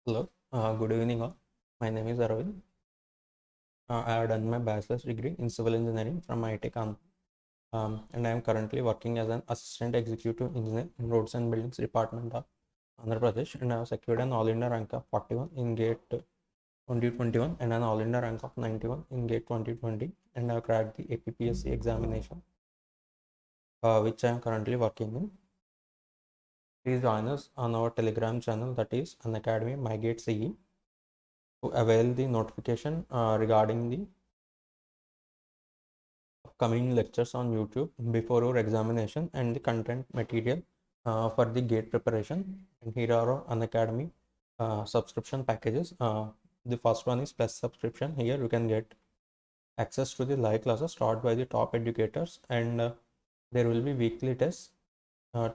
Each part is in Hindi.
Hello, good evening all. My name is Arvind. I have done my bachelor's degree in civil engineering from IIT Kanpur, and I am currently working as an assistant executive engineer in roads and buildings department of Andhra Pradesh, and I have secured an all India rank of 41 in GATE 2021 and an all India rank of 91 in GATE 2020, and I have cracked the APPSC examination, which I am currently working in. Please join us on our Telegram channel, that is Unacademy MyGate CE, to avail the notification regarding the upcoming lectures on YouTube before your examination and the content material for the GATE preparation. And here are our Unacademy subscription packages. The first one is Plus subscription. Here you can get access to the live classes taught by the top educators, and there will be weekly tests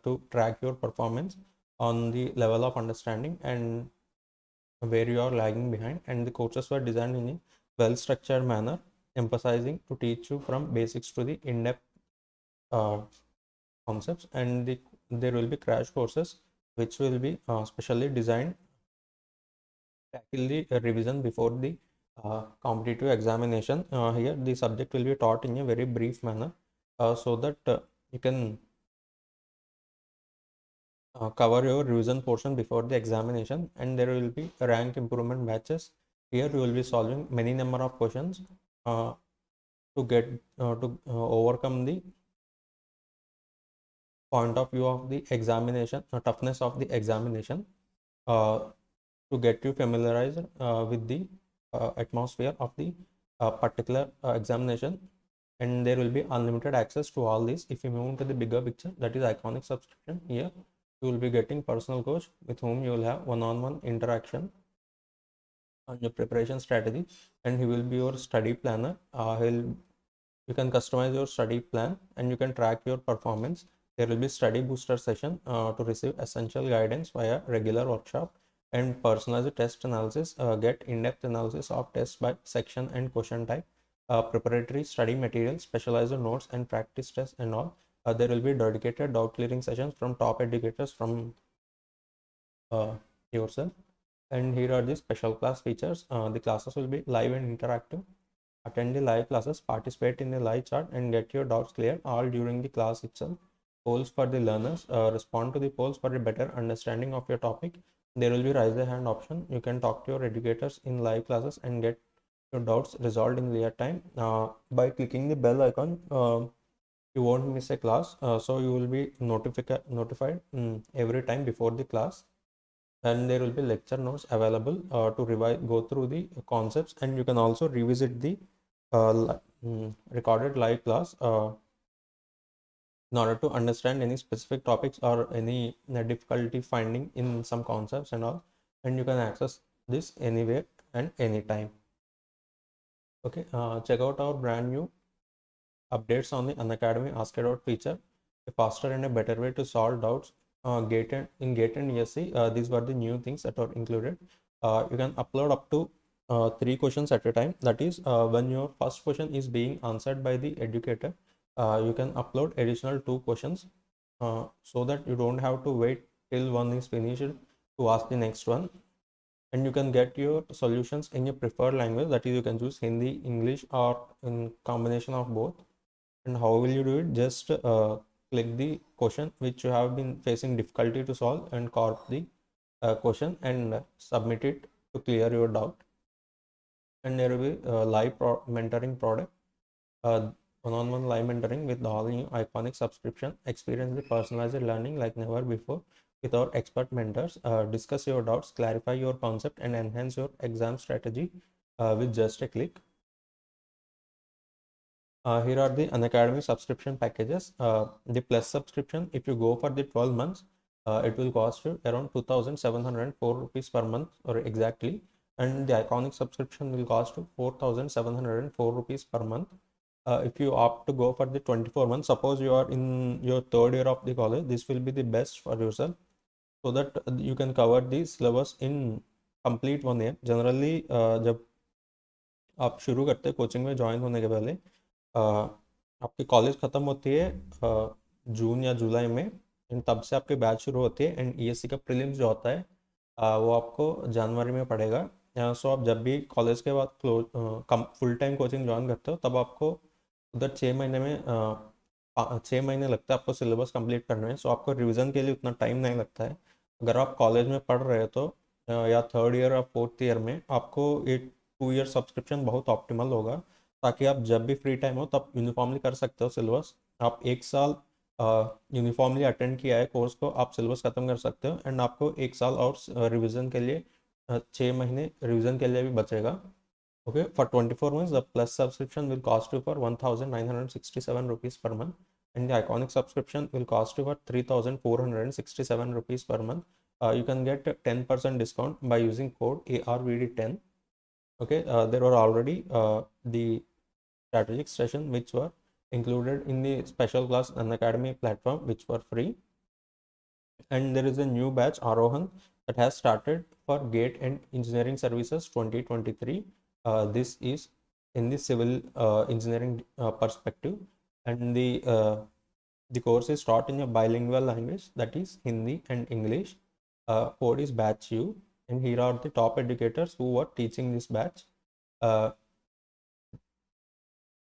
to track your performance on the level of understanding and where you are lagging behind. And the courses were designed in a well structured manner, emphasizing to teach you from basics to the in-depth concepts. And there will be crash courses which will be specially designed to tackle the revision before the competitive examination. Here the subject will be taught in a very brief manner, so that you can cover your revision portion before the examination. And there will be rank improvement batches. Here you will be solving many number of questions to get to overcome the point of view of the examination, toughness of the examination, to get you familiarized with the atmosphere of the particular examination. And there will be unlimited access to all these. If you move to the bigger picture, that is iconic subscription, here you will be getting personal coach with whom you will have one-on-one interaction on your preparation strategy, and he will be your study planner. You can customize your study plan and you can track your performance. There will be study booster session to receive essential guidance via regular workshop and personalized test analysis. Get in-depth analysis of tests by section and question type. Preparatory study material, specialized notes and practice tests and all. There will be dedicated doubt clearing sessions from top educators from yourself. And here are the special class features. The classes will be live and interactive. Attend the live classes, participate in the live chat, and get your doubts cleared all during the class itself. Polls for the learners. Respond to the polls for a better understanding of your topic. There will be raise the hand option. You can talk to your educators in live classes and get your doubts resolved in real time. By clicking the bell icon, you won't miss a class. So you will be notified every time before the class. And there will be lecture notes available to revise, go through the concepts, and you can also revisit the recorded live class in order to understand any specific topics or any difficulty finding in some concepts and all. And you can access this anywhere and anytime. Okay, check out our brand new updates on the Unacademy Ask a Doubt feature, a faster and a better way to solve doubts. GATE and ESC, these were the new things that are included. You can upload up to 3 questions at a time. That is, when your first question is being answered by the educator, you can upload additional 2 questions, so that you don't have to wait till one is finished to ask the next one. And you can get your solutions in your preferred language. That is, you can choose Hindi, English, or in combination of both. And how will you do it? Just click the question which you have been facing difficulty to solve and copy the question and submit it to clear your doubt. And there will be live mentoring product, one-on-one live mentoring with all new iconic subscription. Experience the personalized learning like never before with our expert mentors. Discuss your doubts, clarify your concept, and enhance your exam strategy with just a click. Here are the Unacademy subscription packages. The Plus subscription, if you go for the 12 months, it will cost you around 2,704 rupees per month, or exactly. And the Iconic subscription will cost you 4,704 rupees per month. If you opt to go for the 24 months, suppose you are in your third year of the college, this will be the best for yourself, so that you can cover the syllabus in complete 1 year. Generally, जब आप शुरू करते हैं कोचिंग में ज्वाइन होने के पहले, आपकी कॉलेज ख़त्म होती है जून या जुलाई में, एंड तब से आपके बैच शुरू होती है. एंड ईएससी का प्रीलिम्स जो होता है वो आपको जनवरी में पड़ेगा। सो आप जब भी कॉलेज के बाद फुल टाइम कोचिंग ज्वाइन करते हो तब आपको उधर 6 महीने में 6 महीने लगता है आपको सिलेबस कंप्लीट करने में। सो आपको रिवीजन के लिए उतना टाइम नहीं लगता है। अगर आप कॉलेज में पढ़ रहे हो तो या थर्ड ईयर या फोर्थ ईयर में आपको ये 2 ईयर सब्सक्रिप्शन बहुत ऑप्टिमल होगा, ताकि आप जब भी फ्री टाइम हो तब यूनिफॉर्मली कर सकते हो सिलेबस। आप एक साल यूनिफॉर्मली अटेंड किया है कोर्स को, आप सिलेबस खत्म कर सकते हो, एंड आपको एक साल और रिवीजन के लिए 6 महीने रिवीजन के लिए भी बचेगा। Okay, for 24 months, the plus subscription will cost you for 1,967 rupees per month, and the iconic subscription will cost you for 3,467 rupees per month. You can get a 10% discount by using code ARVD10. Okay, there were already the strategic session which were included in the special class Unacademy platform, which were free. And there is a new batch Arohan that has started for GATE and Engineering Services 2023. This is in the civil engineering perspective, and the course is taught in a bilingual language, that is Hindi and English. Code is batch U, and here are the top educators who were teaching this batch. Uh,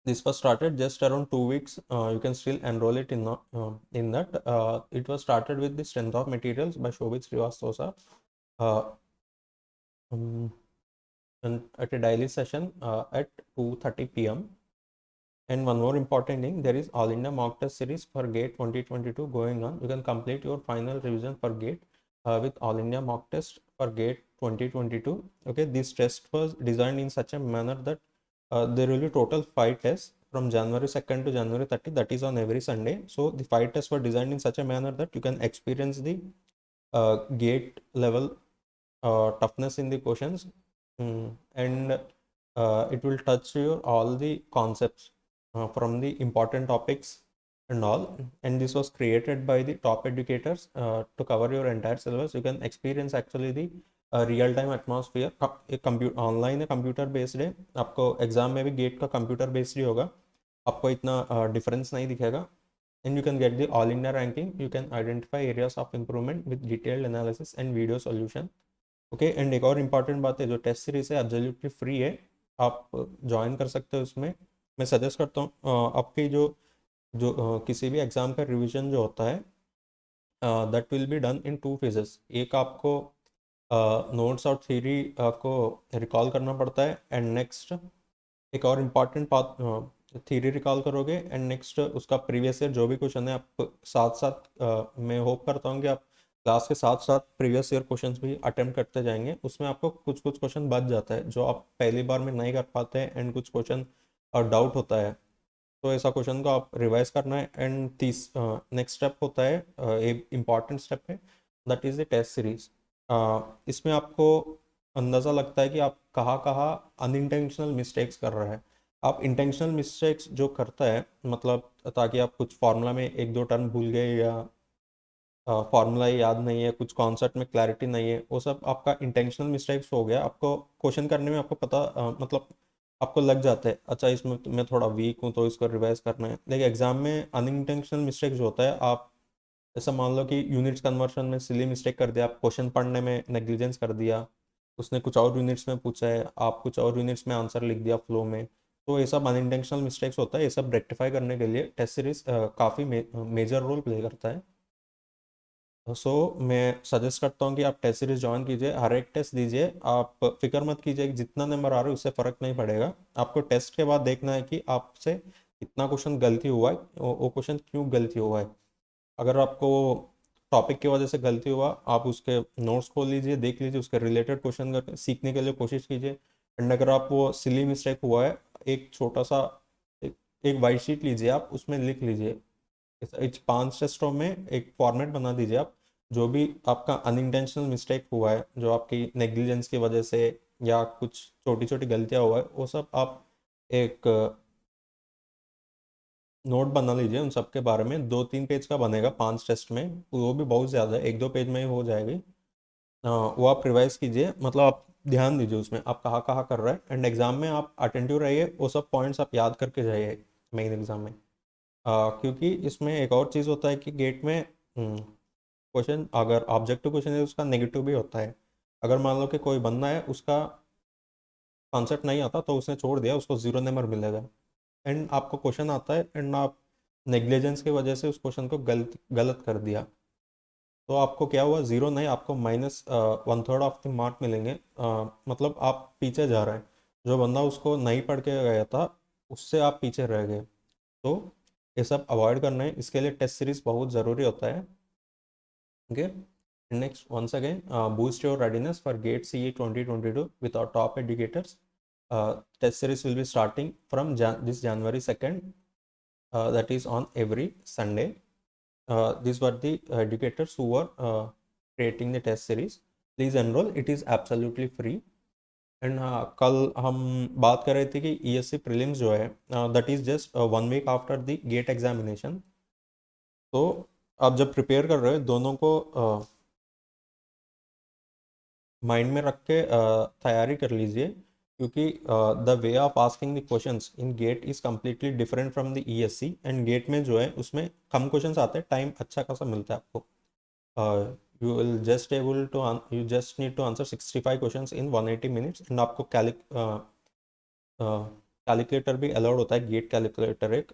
this was started just around 2 weeks. You can still enroll it in that. It was started with the strength of materials by Shobhit Srivastava, uh, um, and at a daily session at 2:30 p.m. And one more important thing, there is All India Mock Test Series for GATE 2022 going on. You can complete your final revision for GATE with All India Mock Test for GATE 2022. Okay, this test was designed in such a manner that there will be total 5 tests from January 2nd to January 30th, that is on every Sunday. So the 5 tests were designed in such a manner that you can experience the GATE level toughness in the questions. And it will touch your all the concepts from the important topics and all. And this was created by the top educators to cover your entire syllabus. You can experience actually the real time atmosphere. एक कंप्यूटर ऑनलाइन है, कंप्यूटर बेस्ड है। आपको एग्जाम में भी गेट का कंप्यूटर बेस्ड ही होगा, आपको इतना डिफरेंस नहीं दिखेगा। And you can get the all India ranking. You can identify areas of improvement with detailed analysis and video solution. Okay, and एक और इम्पॉर्टेंट बात है, जो टेस्ट सीरीज है एब्सोल्युटली फ्री है, आप ज्वाइन कर सकते हो उसमें। मैं सजेस्ट करता हूँ आपकी जो जो किसी भी एग्ज़ाम का रिवीजन जो होता है that will be done in 2 phases. एक आपको नोट्स और थ्योरी आपको रिकॉल करना पड़ता है, एंड नेक्स्ट एक और इम्पॉर्टेंट बात, थ्योरी रिकॉल करोगे एंड नेक्स्ट उसका प्रीवियस ईयर जो भी क्वेश्चन है आप साथ साथ, मैं होप करता हूँ कि आप क्लास के साथ साथ प्रीवियस ईयर क्वेश्चंस भी अटेम्प्ट करते जाएंगे। उसमें आपको कुछ कुछ क्वेश्चन बच जाता है जो आप पहली बार में नहीं कर पाते हैं, एंड कुछ क्वेश्चन डाउट होता है, तो ऐसा क्वेश्चन को आप रिवाइज करना है। एंड नेक्स्ट स्टेप होता है, एक इम्पॉर्टेंट स्टेप है, that is the test series. इसमें आपको अंदाज़ा लगता है कि आप कहाँ कहाँ अनइंटेंशनल मिस्टेक्स कर रहे हैं। आप इंटेंशनल मिस्टेक्स जो करता है, मतलब ताकि आप कुछ फार्मूला में एक दो टर्म भूल गए, या फार्मूला याद नहीं है, कुछ कॉन्सेप्ट में क्लैरिटी नहीं है, वो सब आपका इंटेंशनल मिस्टेक्स हो गया। आपको क्वेश्चन करने में आपको पता मतलब आपको लग जाता है, अच्छा इसमें तो मैं थोड़ा वीक हूँ तो इसको रिवाइज करना है। लेकिन एग्जाम में अनइंटेंशनल मिस्टेक जो होता है, आप जैसा मान लो कि यूनिट्स कन्वर्शन में सिली मिस्टेक कर दिया, आप क्वेश्चन पढ़ने में नेग्लिजेंस कर दिया, उसने कुछ और यूनिट्स में पूछा है, आप कुछ और यूनिट्स में आंसर लिख दिया फ्लो में, तो ये सब अनइंटेंशनल मिस्टेक्स होता है। ये सब रेक्टिफाई करने के लिए टेस्ट सीरीज काफ़ी मेजर रोल प्ले करता है। सो मैं सजेस्ट करता हूँ कि आप टेस्ट सीरीज ज्वाइन कीजिए, हर एक टेस्ट दीजिए। आप फिक्र मत कीजिए कि जितना नंबर आ रहा है उससे फ़र्क नहीं पड़ेगा। आपको टेस्ट के बाद देखना है कि आपसे कितना क्वेश्चन गलती हुआ है, वो क्वेश्चन क्यों गलती हुआ है। अगर आपको टॉपिक की वजह से गलती हुआ, आप उसके नोट्स खोल लीजिए, देख लीजिए, उसके रिलेटेड क्वेश्चन सीखने के लिए कोशिश कीजिए। एंड अगर आप वो सिली मिस्टेक हुआ है, एक छोटा सा एक वाइट शीट लीजिए, आप उसमें लिख लीजिए। इस 5 टेस्टों में एक फॉर्मेट बना दीजिए आप, जो भी आपका अनइंटेंशनल मिस्टेक हुआ है, जो आपकी नेग्लिजेंस की वजह से या कुछ छोटी छोटी गलतियां हुआ है, वो सब आप एक नोट बना लीजिए उन सब के बारे में। 2-3 पेज का बनेगा 5 टेस्ट में, वो भी बहुत ज़्यादा है, 1-2 पेज में ही हो जाएगी। वो आप रिवाइज कीजिए, मतलब आप ध्यान दीजिए उसमें आप कहाँ कहाँ कर रहे हैं, एंड एग्जाम में आप अटेंटिव रहिए, वो सब पॉइंट्स आप याद करके जाइए मेन एग्जाम में। क्योंकि इसमें एक और चीज़ होता है कि गेट में क्वेश्चन अगर ऑब्जेक्टिव क्वेश्चन है उसका नेगेटिव भी होता है। अगर मान लो कि कोई बंदा है उसका कॉन्सेप्ट नहीं आता तो उसने छोड़ दिया, उसको 0 नंबर मिलेगा। एंड आपको क्वेश्चन आता है एंड आप नेग्लिजेंस की वजह से उस क्वेश्चन को गलत गलत कर दिया, तो आपको क्या हुआ, 0 नहीं, आपको माइनस 1/3 ऑफ द मार्क मिलेंगे। मतलब आप पीछे जा रहे हैं, जो बंदा उसको नहीं पढ़ के गया था उससे आप पीछे रह गए। तो ये सब अवॉइड करना है, इसके लिए टेस्ट सीरीज बहुत ज़रूरी होता है। Okay, next once again, boost your readiness for GATE CE 2022 with our top educators. Test series will be starting from this January 2nd, that is on every Sunday. These were the educators who were creating the test series. Please enroll, it is absolutely free. And हाँ, कल हम बात कर रहे थे कि ESC प्रीलिम्स जो है that is just 1 week after the GATE examination. तो आप जब प्रिपेयर कर रहे हो दोनों को माइंड में रख के तैयारी कर लीजिए, क्योंकि the way of asking the questions in GATE is completely different from the ESC। And GATE में जो है उसमें कम क्वेश्चंस आते हैं, टाइम अच्छा खासा मिलता है आपको। You will just able to you just need to answer 65 questions in 180 minutes। And आपको कैलकुलेटर भी अलाउड होता है, गेट कैलकुलेटर एक,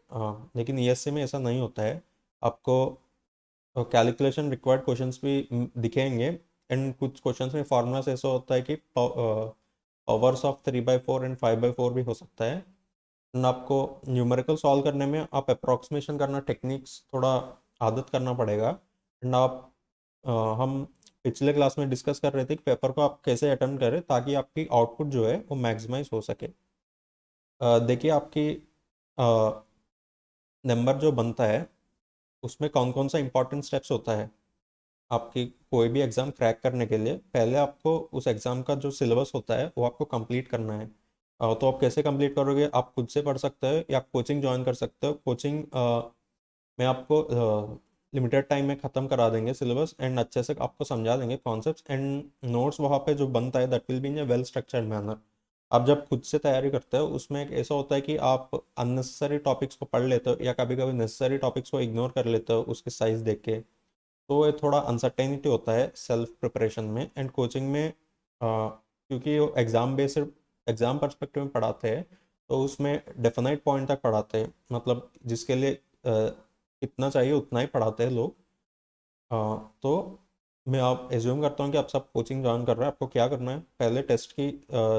लेकिन ESC में ऐसा नहीं होता है। आपको कैलकुलेशन रिक्वायर्ड क्वेश्चंस भी दिखेंगे। एंड कुछ क्वेश्चंस में फार्मूलास ऐसा होता है कि पावर्स ऑफ 3/4 एंड 5/4 भी हो सकता है। एंड आपको न्यूमेरिकल सॉल्व करने में आप अप्रॉक्सीमेशन करना टेक्निक्स थोड़ा आदत करना पड़ेगा। एंड हम पिछले क्लास में डिस्कस कर रहे थे कि पेपर को आप कैसे अटेम्प्ट करें ताकि आपकी आउटपुट जो है वो मैक्सिमाइज हो सके। देखिए आपकी नंबर जो बनता है उसमें कौन कौन सा इंपॉर्टेंट स्टेप्स होता है। आपकी कोई भी एग्ज़ाम क्रैक करने के लिए पहले आपको उस एग्ज़ाम का जो सिलेबस होता है वो आपको कंप्लीट करना है। तो आप कैसे कंप्लीट करोगे, आप खुद से पढ़ सकते हो या कोचिंग ज्वाइन कर सकते हो। कोचिंग में आपको लिमिटेड टाइम में ख़त्म करा देंगे सिलेबस एंड अच्छे से आपको समझा देंगे कॉन्सेप्ट्स एंड नोट्स। वहाँ पे जो बनता है that will be in A well structured manner. आप जब खुद से तैयारी करते हो उसमें एक ऐसा होता है कि आप अननेसेसरी टॉपिक्स को पढ़ लेते हो या कभी कभी नेसेसरी टॉपिक्स को इग्नोर कर लेते हो उसके साइज देख के। तो ये थोड़ा अनसर्टेनिटी होता है सेल्फ प्रिपरेशन में। एंड कोचिंग में क्योंकि वो एग्ज़ाम बेस्ड एग्ज़ाम पर्सपेक्टिव में पढ़ाते हैं तो उसमें डेफिनेट पॉइंट तक पढ़ाते हैं, मतलब जिसके लिए कितना चाहिए उतना ही पढ़ाते हैं लोग। तो मैं आप एज्यूम करता हूँ कि आप सब कोचिंग ज्वाइन कर रहे हैं। आपको क्या करना है, पहले टेस्ट की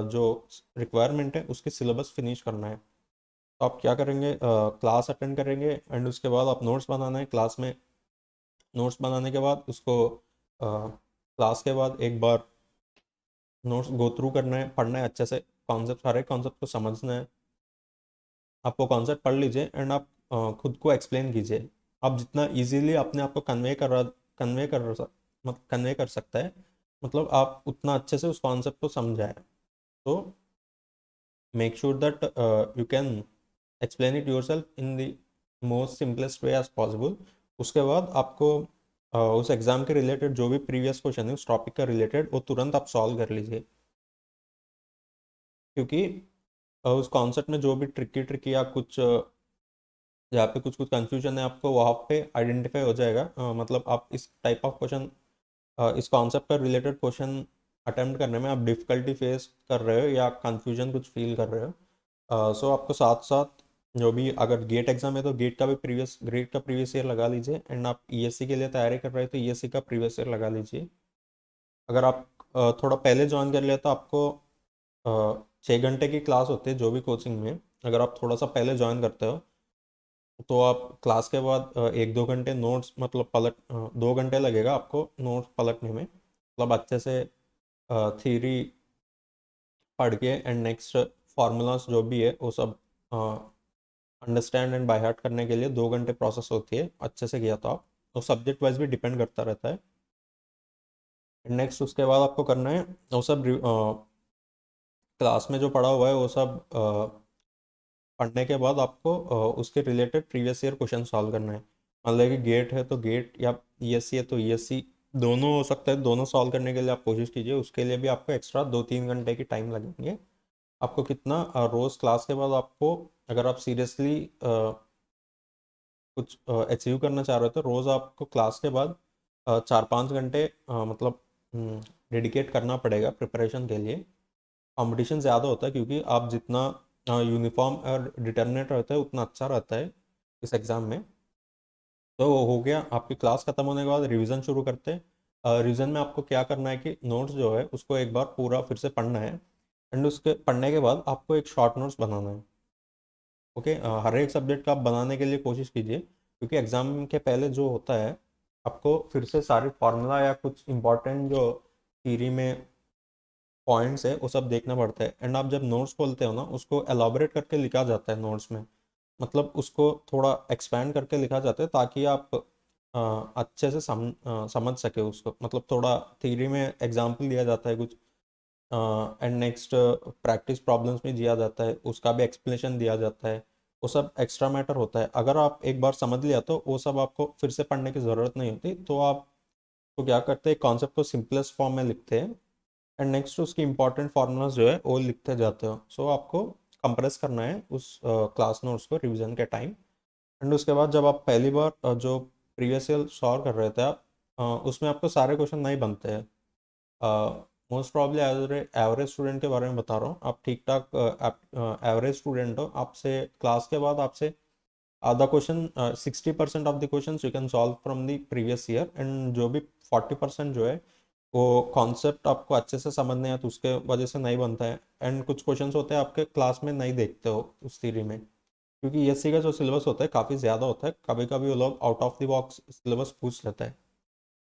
जो रिक्वायरमेंट है उसकी सिलेबस फिनिश करना है। तो आप क्या करेंगे, क्लास अटेंड करेंगे एंड उसके बाद आप नोट्स बनाना है क्लास में। नोट्स बनाने के बाद उसको क्लास के बाद एक बार नोट्स गो थ्रू करना है, पढ़ना है अच्छे से, कॉन्सेप्ट हर एक कॉन्सेप्ट को समझना है। आप वो कॉन्सेप्ट पढ़ लीजिए एंड आप खुद को एक्सप्लेन कीजिए। आप जितना इजीली अपने आप को कन्वे कर सकता है, मतलब आप उतना अच्छे से उस कॉन्सेप्ट को समझाए। तो make sure that you can explain it yourself in the most simplest way as possible. उसके बाद आपको उस एग्ज़ाम के रिलेटेड जो भी प्रीवियस क्वेश्चन है उस टॉपिक का रिलेटेड वो तुरंत आप सॉल्व कर लीजिए, क्योंकि उस कॉन्सेप्ट में जो भी ट्रिकी ट्रिकी या कुछ जहाँ पे कुछ कुछ कंफ्यूजन है आपको वहाँ पे आइडेंटिफाई हो जाएगा। मतलब आप इस टाइप ऑफ क्वेश्चन, इस कॉन्सेप्ट पर रिलेटेड क्वेश्चन अटेम्प्ट करने में आप डिफ़िकल्टी फेस कर रहे हो या कंफ्यूजन कुछ फील कर रहे हो। सो आपको साथ साथ जो भी, अगर गेट एग्जाम है तो गेट का प्रीवियस ईयर लगा लीजिए। एंड आप ESC के लिए तैयारी कर रहे हो तो ESC का प्रीवियस ईयर लगा लीजिए। अगर आप थोड़ा पहले ज्वाइन कर लिया तो आपको 6 घंटे की क्लास होती है जो भी कोचिंग में। अगर आप थोड़ा सा पहले ज्वाइन करते हो तो आप क्लास के बाद 1-2 घंटे नोट्स, मतलब 2 घंटे लगेगा आपको नोट्स पलटने में, मतलब अच्छे से थ्योरी पढ़ के एंड नेक्स्ट फार्मूलाज जो भी है वो सब अंडरस्टैंड एंड बाय हार्ट करने के लिए 2 घंटे प्रोसेस होती है। अच्छे से किया तो आप, तो सब्जेक्ट वाइज भी डिपेंड करता रहता है। नेक्स्ट उसके बाद आपको करना है वो सब क्लास में जो पढ़ा हुआ है वो सब पढ़ने के बाद आपको उसके related previous year question solve करना है। मान लीजिए कि गेट है तो गेट या ESC है तो ESC, दोनों हो सकता है। दोनों सॉल्व करने के लिए आप कोशिश कीजिए, उसके लिए भी आपको एक्स्ट्रा 2-3 घंटे की टाइम लगेंगे। आपको कितना रोज़ क्लास के बाद आपको, अगर आप सीरियसली कुछ अचीव करना चाह रहे हो तो रोज़ आपको क्लास के बाद 4-5 घंटे मतलब डेडिकेट करना पड़ेगा प्रिपरेशन के लिए। कंपटीशन ज़्यादा होता है क्योंकि आप जितना यूनिफॉर्म और डिटर्मिनेट रहता है उतना अच्छा रहता है इस एग्ज़ाम में। तो हो गया, आपकी क्लास खत्म होने के बाद रिवीजन शुरू करते हैं। रिवीजन में आपको क्या करना है कि नोट्स जो है उसको एक बार पूरा फिर से पढ़ना है, एंड उसके पढ़ने के बाद आपको एक शॉर्ट नोट्स बनाना है। ओके, हर एक सब्जेक्ट का आप बनाने के लिए कोशिश कीजिए, क्योंकि एग्ज़ाम के पहले जो होता है आपको फिर से सारे फार्मूला या कुछ इंपॉर्टेंट जो थ्योरी में पॉइंट्स है वो सब देखना पड़ता है। एंड आप जब नोट्स खोलते हो ना, उसको एलाबोरेट करके लिखा जाता है नोट्स में, मतलब उसको थोड़ा एक्सपैंड करके लिखा जाता है ताकि आप अच्छे से समझ सके उसको, मतलब थोड़ा थ्योरी में एग्जाम्पल दिया जाता है कुछ, एंड नेक्स्ट प्रैक्टिस प्रॉब्लम्स में दिया जाता है, उसका भी एक्सप्लेनेशन दिया जाता है। वो सब एक्स्ट्रा मैटर होता है। अगर आप एक बार समझ लिया तो वो सब आपको फिर से पढ़ने की ज़रूरत नहीं होती। तो आप तो क्या करते हैं, कॉन्सेप्ट को सिंपलेस्ट फॉर्म में लिखते हैं, एंड नेक्स्ट उसकी इंपॉर्टेंट फार्मूलाज जो है वो लिखते जाते हो। सो आपको कंप्रेस करना है उस क्लास नोट्स को रिवीजन के टाइम। एंड उसके बाद जब आप पहली बार जो प्रीवियस ईयर सॉल्व कर रहे थे आप, उसमें आपको सारे क्वेश्चन नहीं बनते हैं। मोस्ट प्रॉब्ली एवरेज स्टूडेंट के बारे में बता रहा हूँ। आप ठीक ठाक एवरेज स्टूडेंट हो, आपसे क्लास के बाद आपसे आधा question 60% of the question you can solve from the previous year, and जो भी 40% जो है वो कॉन्सेप्ट आपको अच्छे से समझ नहीं आया तो उसके वजह से नहीं बनता है। एंड कुछ क्वेश्चंस होते हैं आपके क्लास में नहीं देखते हो उस थ्योरी में, क्योंकि ईएससी का जो सिलेबस होता है काफ़ी ज़्यादा होता है। कभी कभी वो लोग out of the box syllabus पूछ लेता है।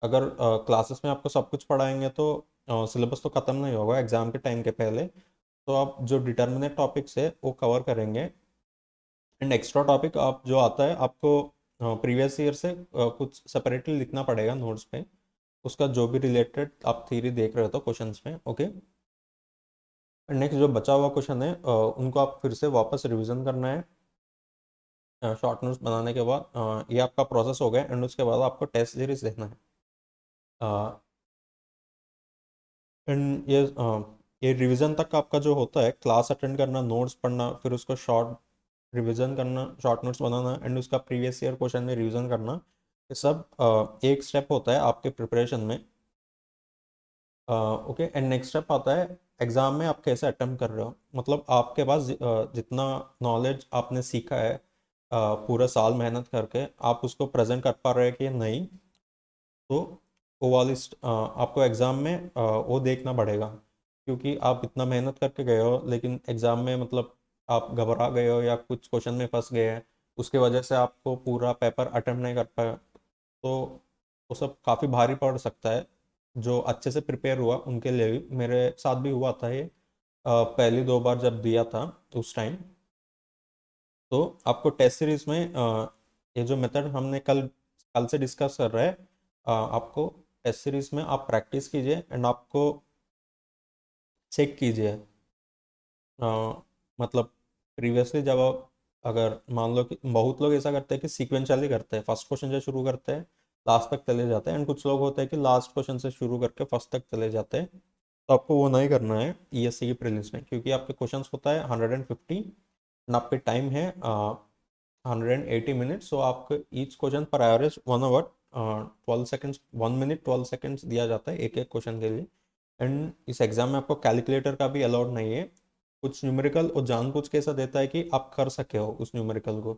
अगर क्लासेस में आपको सब कुछ पढ़ाएंगे तो सिलेबस तो ख़त्म नहीं होगा एग्ज़ाम के टाइम के पहले। तो आप जो डिटर्मिनेट टॉपिक्स है वो कवर करेंगे, एंड एक्स्ट्रा टॉपिक आप जो आता है आपको प्रीवियस ईयर से कुछ सेपरेटली लिखना पड़ेगा नोट्स पे, उसका जो भी रिलेटेड आप थ्योरी देख रहे हो तो क्वेश्चंस में। ओके, नेक्स्ट जो बचा हुआ क्वेश्चन है उनको आप फिर से वापस रिवीजन करना है शॉर्ट नोट्स बनाने के बाद। ये आपका प्रोसेस हो गया, एंड उसके बाद आपको टेस्ट सीरीज देना है। एंड ये रिवीजन तक आपका जो होता है, क्लास अटेंड करना, नोट्स पढ़ना, फिर उसको शॉर्ट रिवीजन करना, शॉर्ट नोट्स बनाना, एंड उसका प्रीवियस ईयर क्वेश्चन में रिवीजन करना, ये सब एक स्टेप होता है आपके प्रिपरेशन में। ओके, एंड नेक्स्ट स्टेप आता है एग्जाम में आप कैसे अटेम्प्ट कर रहे हो, मतलब आपके पास जितना नॉलेज आपने सीखा है पूरा साल मेहनत करके, आप उसको प्रेजेंट कर पा रहे हैं कि नहीं। तो वो वाली आपको एग्ज़ाम में वो देखना पड़ेगा, क्योंकि आप इतना मेहनत करके गए हो लेकिन एग्ज़ाम में मतलब आप घबरा गए हो या कुछ क्वेश्चन में फंस गए हैं, उसके वजह से आपको पूरा पेपर अटेम्प्ट नहीं कर पाए, तो वो सब काफ़ी भारी पड़ सकता है। जो अच्छे से प्रिपेयर हुआ उनके लिए भी, मेरे साथ भी हुआ था ये पहली दो बार जब दिया था उस टाइम। तो आपको टेस्ट सीरीज में ये जो मेथड हमने कल कल से डिस्कस कर रहे हैं, आपको टेस्ट सीरीज में आप प्रैक्टिस कीजिए, एंड आपको चेक कीजिए। अ, मतलब प्रीवियसली जब आप, अगर मान लो कि बहुत लोग ऐसा करते हैं कि सीक्वेंशियली करते हैं, फर्स्ट क्वेश्चन से शुरू करते हैं लास्ट तक चले जाते हैं, एंड कुछ लोग होते हैं कि लास्ट क्वेश्चन से शुरू करके फर्स्ट तक चले जाते हैं। तो आपको वो नहीं करना है ईएससी की प्रीलिम्स में, क्योंकि आपके क्वेश्चंस होता है 150, एंड आपके टाइम है 180 मिनट्स। सो आपको ईच क्वेश्चन पर average 1 hour 12 seconds, 1 minute 12 seconds दिया जाता है एक एक क्वेश्चन के लिए। एंड इस एग्जाम में आपको कैलकुलेटर का भी अलाउड नहीं है। कुछ न्यूमेरिकल और जानबूझ के ऐसा देता है कि आप कर सके हो उस न्यूमेरिकल को,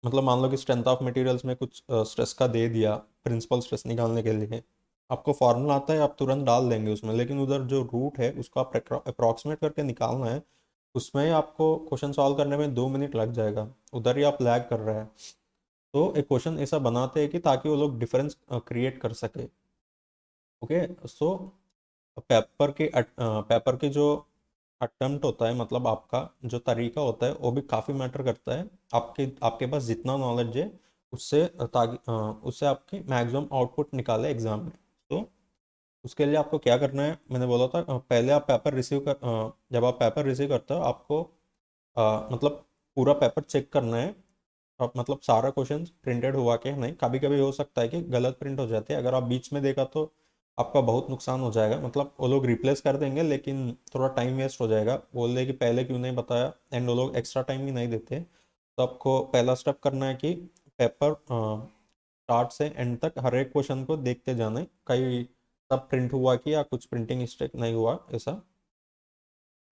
मतलब मान लो कि स्ट्रेंथ ऑफ मटेरियल्स में कुछ स्ट्रेस का दे दिया, प्रिंसिपल स्ट्रेस निकालने के लिए आपको फॉर्मूला आता है, आप तुरंत डाल देंगे उसमें, लेकिन उधर जो रूट है उसको आप अप्रॉक्सीमेट करके निकालना है, उसमें ही आपको क्वेश्चन सॉल्व करने में 2 मिनट लग जाएगा, उधर ही आप लैग कर रहे हैं। तो एक क्वेश्चन ऐसा बनाते हैं कि ताकि वो लोग डिफरेंस क्रिएट कर सके। ओके, सो पेपर की जो अटेम्प्ट होता है, मतलब आपका जो तरीका होता है वो भी काफ़ी मैटर करता है। आपके आपके पास जितना नॉलेज है उससे ताकि उससे आपकी मैक्सिमम आउटपुट निकाले एग्जाम में। तो उसके लिए आपको क्या करना है, मैंने बोला था पहले आप पेपर रिसीव कर जब आप पेपर रिसीव करते हो आपको मतलब पूरा पेपर चेक करना है। अब मतलब सारा क्वेश्चन प्रिंटेड हुआ कि नहीं, कभी कभी हो सकता है कि गलत प्रिंट हो जाते हैं, अगर आप बीच में देखा तो आपका बहुत नुकसान हो जाएगा, मतलब वो लोग रिप्लेस कर देंगे लेकिन थोड़ा टाइम वेस्ट हो जाएगा, बोल रहे कि पहले क्यों नहीं बताया, एंड वो लोग एक्स्ट्रा टाइम भी नहीं देते। तो आपको पहला स्टेप करना है कि पेपर स्टार्ट से एंड तक हर एक क्वेश्चन को देखते जाना है। कई सब प्रिंट हुआ कि या कुछ प्रिंटिंग मिस्टेक नहीं हुआ ऐसा।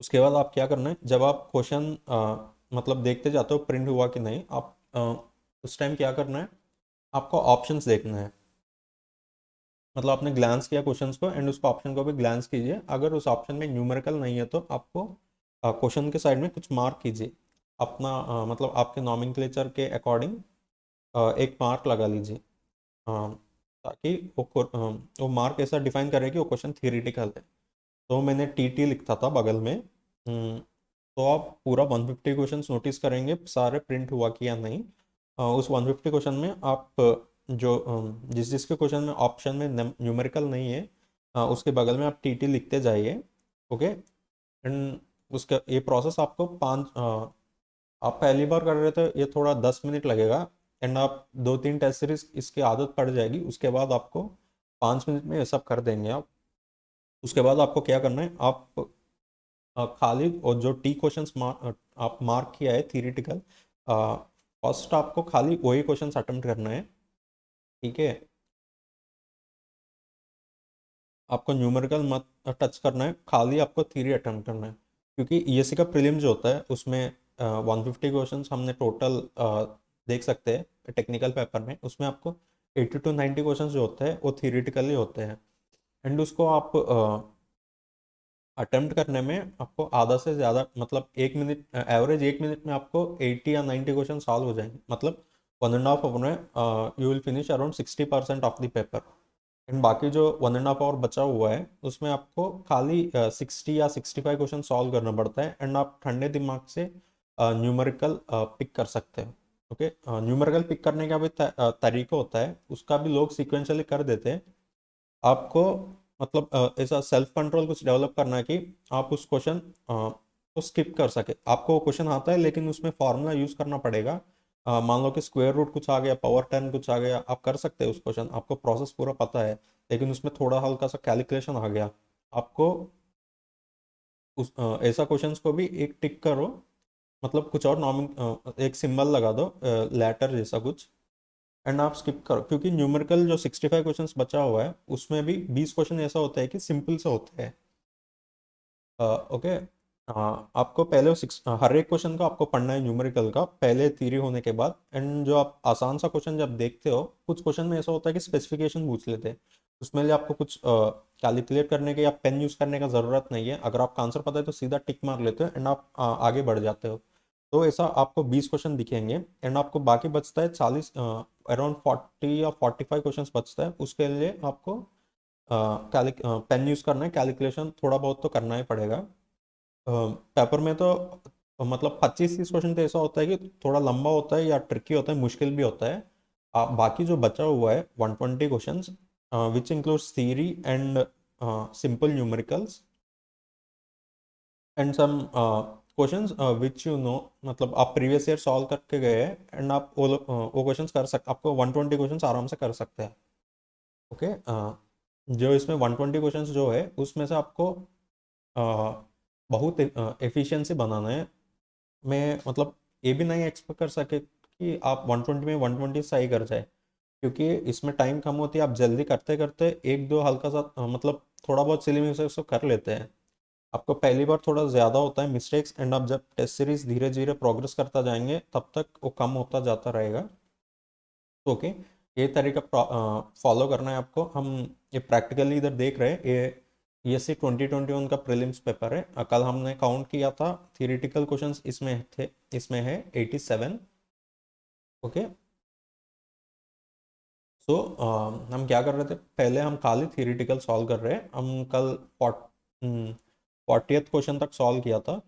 उसके बाद आप क्या करना है, जब आप क्वेश्चन मतलब देखते जाते हो प्रिंट हुआ कि नहीं, आप उस टाइम क्या करना है, आपको ऑप्शंस देखना है। मतलब आपने ग्लांस किया क्वेश्चंस को एंड उसको ऑप्शन को भी ग्लांस कीजिए, अगर उस ऑप्शन में न्यूमेरिकल नहीं है तो आपको क्वेश्चन के साइड में कुछ मार्क कीजिए अपना, मतलब आपके नॉमेनक्लेचर के अकॉर्डिंग एक मार्क लगा लीजिए, ताकि वो मार्क ऐसा डिफाइन करे कि वो क्वेश्चन थियरिटिकल है। तो मैंने टीटी लिखा था बगल में। तो आप पूरा 150 क्वेश्चंस नोटिस करेंगे सारे प्रिंट हुआ कि या नहीं। उस 150 क्वेश्चन में आप जो जिस जिसके क्वेश्चन में ऑप्शन में न्यूमेरिकल नहीं है, उसके बगल में आप टीटी लिखते जाइए। ओके। एंड उसका ये प्रोसेस आपको आप पहली बार कर रहे थे, ये थोड़ा 10 मिनट लगेगा। एंड आप 2-3 टेस्ट सीरीज इसकी आदत पड़ जाएगी, उसके बाद आपको 5 मिनट में ये सब कर देंगे आप। उसके बाद आपको क्या करना है, आप खाली और जो टी क्वेश्चंस आप मार्क किया है थियरिटिकल, फर्स्ट आपको खाली वही क्वेश्चंस अटेम्प्ट करना है। ठीक है। आपको न्यूमेरिकल मत टच करना है, खाली आपको थ्योरी अटेम्प्ट करना है, क्योंकि ईएससी का प्रीलिम जो होता है उसमें 150 क्वेश्चंस हमने टोटल देख सकते हैं टेक्निकल पेपर में, उसमें आपको 80 to 90 क्वेश्चंस जो होते हैं वो थियरिटिकली होते हैं। एंड उसको आप अटेम्प्ट करने में आपको आधा से ज़्यादा, मतलब 1 मिनट, एवरेज 1 मिनट में आपको 80 या 90 क्वेश्चन सॉल्व हो जाएंगे, मतलब 1.5 आवर में you will finish around 60% of the paper. And बाकी जो 1.5 आवर बचा हुआ है उसमें आपको खाली 60 या 65 क्वेश्चन सॉल्व करना पड़ता है, एंड आप ठंडे दिमाग से न्यूमेरिकल पिक कर सकते हैं। ओके। न्यूमेरिकल पिक करने का भी तरीका होता है, उसका भी लोग सिक्वेंशली कर देते हैं। आपको मतलब ऐसा सेल्फ कंट्रोल कुछ डेवलप करना है कि आप उस क्वेश्चन को स्किप कर सके। आपको क्वेश्चन आता है लेकिन उसमें फॉर्मूला यूज करना पड़ेगा। मान लो कि स्क्वायर रूट कुछ आ गया, पावर 10 कुछ आ गया, आप कर सकते हैं उस क्वेश्चन, आपको प्रोसेस पूरा पता है, लेकिन उसमें थोड़ा हल्का सा कैलकुलेशन आ गया, आपको उस ऐसा क्वेश्चंस को भी एक टिक करो, मतलब कुछ और नॉर्मल एक सिंबल लगा दो लेटर जैसा कुछ, एंड आप स्किप करो, क्योंकि न्यूमेरिकल जो 65 क्वेश्चंस बचा हुआ है उसमें भी 20 क्वेश्चन ऐसा होता है कि सिंपल से होते हैं। ओके। आपको पहले हर एक क्वेश्चन का आपको पढ़ना है न्यूमेरिकल का पहले थ्योरी होने के बाद। एंड जो आप आसान सा क्वेश्चन जब देखते हो, कुछ क्वेश्चन में ऐसा होता है कि स्पेसिफिकेशन पूछ लेते हैं, उसमें लिए आपको कुछ कैलकुलेट करने के या पेन यूज करने का जरूरत नहीं है, अगर आपका आंसर पता है तो सीधा टिक मार लेते हो एंड आप आगे बढ़ जाते हो। तो ऐसा आपको 20 क्वेश्चन दिखेंगे एंड आपको बाकी बचता है 40, अराउंड 40 या 45 क्वेश्चन बचता है, उसके लिए आपको पेन यूज करना है, कैलकुलेशन थोड़ा बहुत तो करना ही पड़ेगा। पेपर में तो मतलब 25-30 क्वेश्चन तो ऐसा होता है कि थोड़ा लंबा होता है या ट्रिकी होता है, मुश्किल भी होता है। बाकी जो बचा हुआ है 120 questions, which includes theory and simple numericals and some questions which you know, मतलब आप प्रीवियस ईयर सॉल्व करके गए हैं एंड आप वो क्वेश्चंस कर सकते, आपको 120 क्वेश्चंस आराम से कर सकते हैं। ओके। जो इसमें 120 क्वेश्चंस जो है उसमें से आपको बहुत एफिशिएंसी बनाना है। मैं मतलब ये भी नहीं एक्सपेक्ट कर सके कि आप 120 में 120 सही कर जाए, क्योंकि इसमें टाइम कम होती है, आप जल्दी करते करते एक दो हल्का सा मतलब थोड़ा बहुत सिली मिस्टेक्स तो कर लेते हैं। आपको पहली बार थोड़ा ज़्यादा होता है मिस्टेक्स, एंड आप जब टेस्ट सीरीज धीरे धीरे प्रोग्रेस करता जाएंगे तब तक वो कम होता जाता रहेगा। तो ओके, ये तरीका फॉलो करना है आपको। हम ये प्रैक्टिकली इधर देख रहे हैं, ये सी 2021 का प्रीलिम्स पेपर है। कल हमने काउंट किया था, थियरिटिकल क्वेश्चंस इसमें थे, इसमें है 87। ओके। सो हम क्या कर रहे थे, पहले हम खाली थियरिटिकल सॉल्व कर रहे हैं, हम कल 40th क्वेश्चन तक सॉल्व किया था।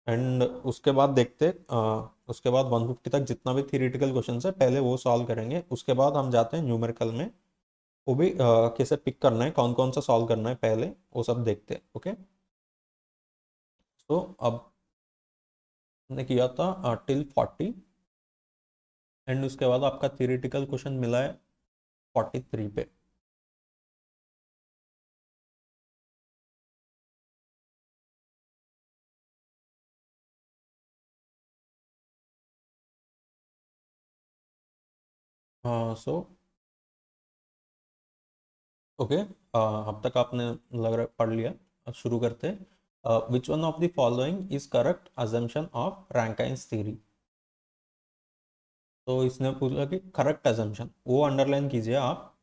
एंड उसके बाद देखते उसके बाद 150 तक जितना भी थियरिटिकल क्वेश्चन है पहले वो सॉल्व करेंगे, उसके बाद हम जाते हैं न्यूमेरिकल में। वो भी कैसे पिक करना है, कौन कौन सा सॉल्व करना है पहले, वो सब देखते हैं। ओके। तो अब हमने किया था टिल 40, एंड उसके बाद आपका थियरिटिकल क्वेश्चन मिला है 43 पे। सो ओके, अब तक आपने लग रहा है पढ़ लिया। अब शुरू करते हैं। Which one of the following is correct assumption of Rankine's theory. तो इसने पूछा कि करेक्ट अजम्पशन, वो अंडरलाइन कीजिए आप।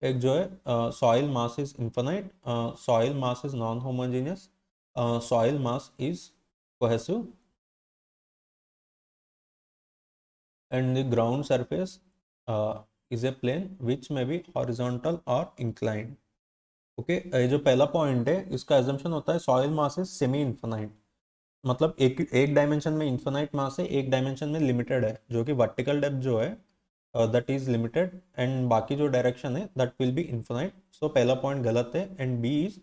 एक जो है soil mass is infinite, soil mass is non homogeneous, soil mass is cohesive, and the ground surface is a plane which may be horizontal or inclined. Okay, ये जो पहला पॉइंट है इसका एजम्पशन होता है soil mass is semi infinite, मतलब एक एक डायमेंशन में इन्फिनाइट मास है, एक डायमेंशन में लिमिटेड है, जो कि वर्टिकल डेप्थ जो है दैट इज लिमिटेड, एंड बाकी जो डायरेक्शन है that will be infinite. So पहला पॉइंट गलत है, and B is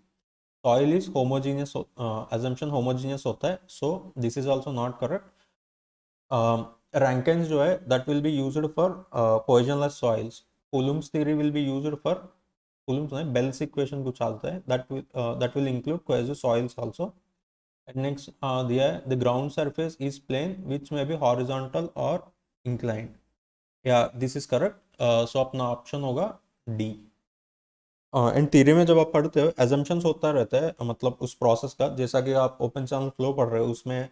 soil is homogeneous, assumption homogeneous होता है, so this is also not correct. Rankines जो है that will be used for poisonless soils. Coulomb's theory will be used for Coulomb's नहीं, Bell's equation कुछ आता है that will include quasi soils also. And next दिया है the ground surface is plane which may be horizontal or inclined. Yeah, this is correct. So अपना ऑप्शन होगा D. एंड थ्योरी में जब आप पढ़ते हो एजम्पशंस होता रहता है, मतलब उस प्रोसेस का, जैसा कि आप ओपन चैनल फ्लो पढ़ रहे हो उसमें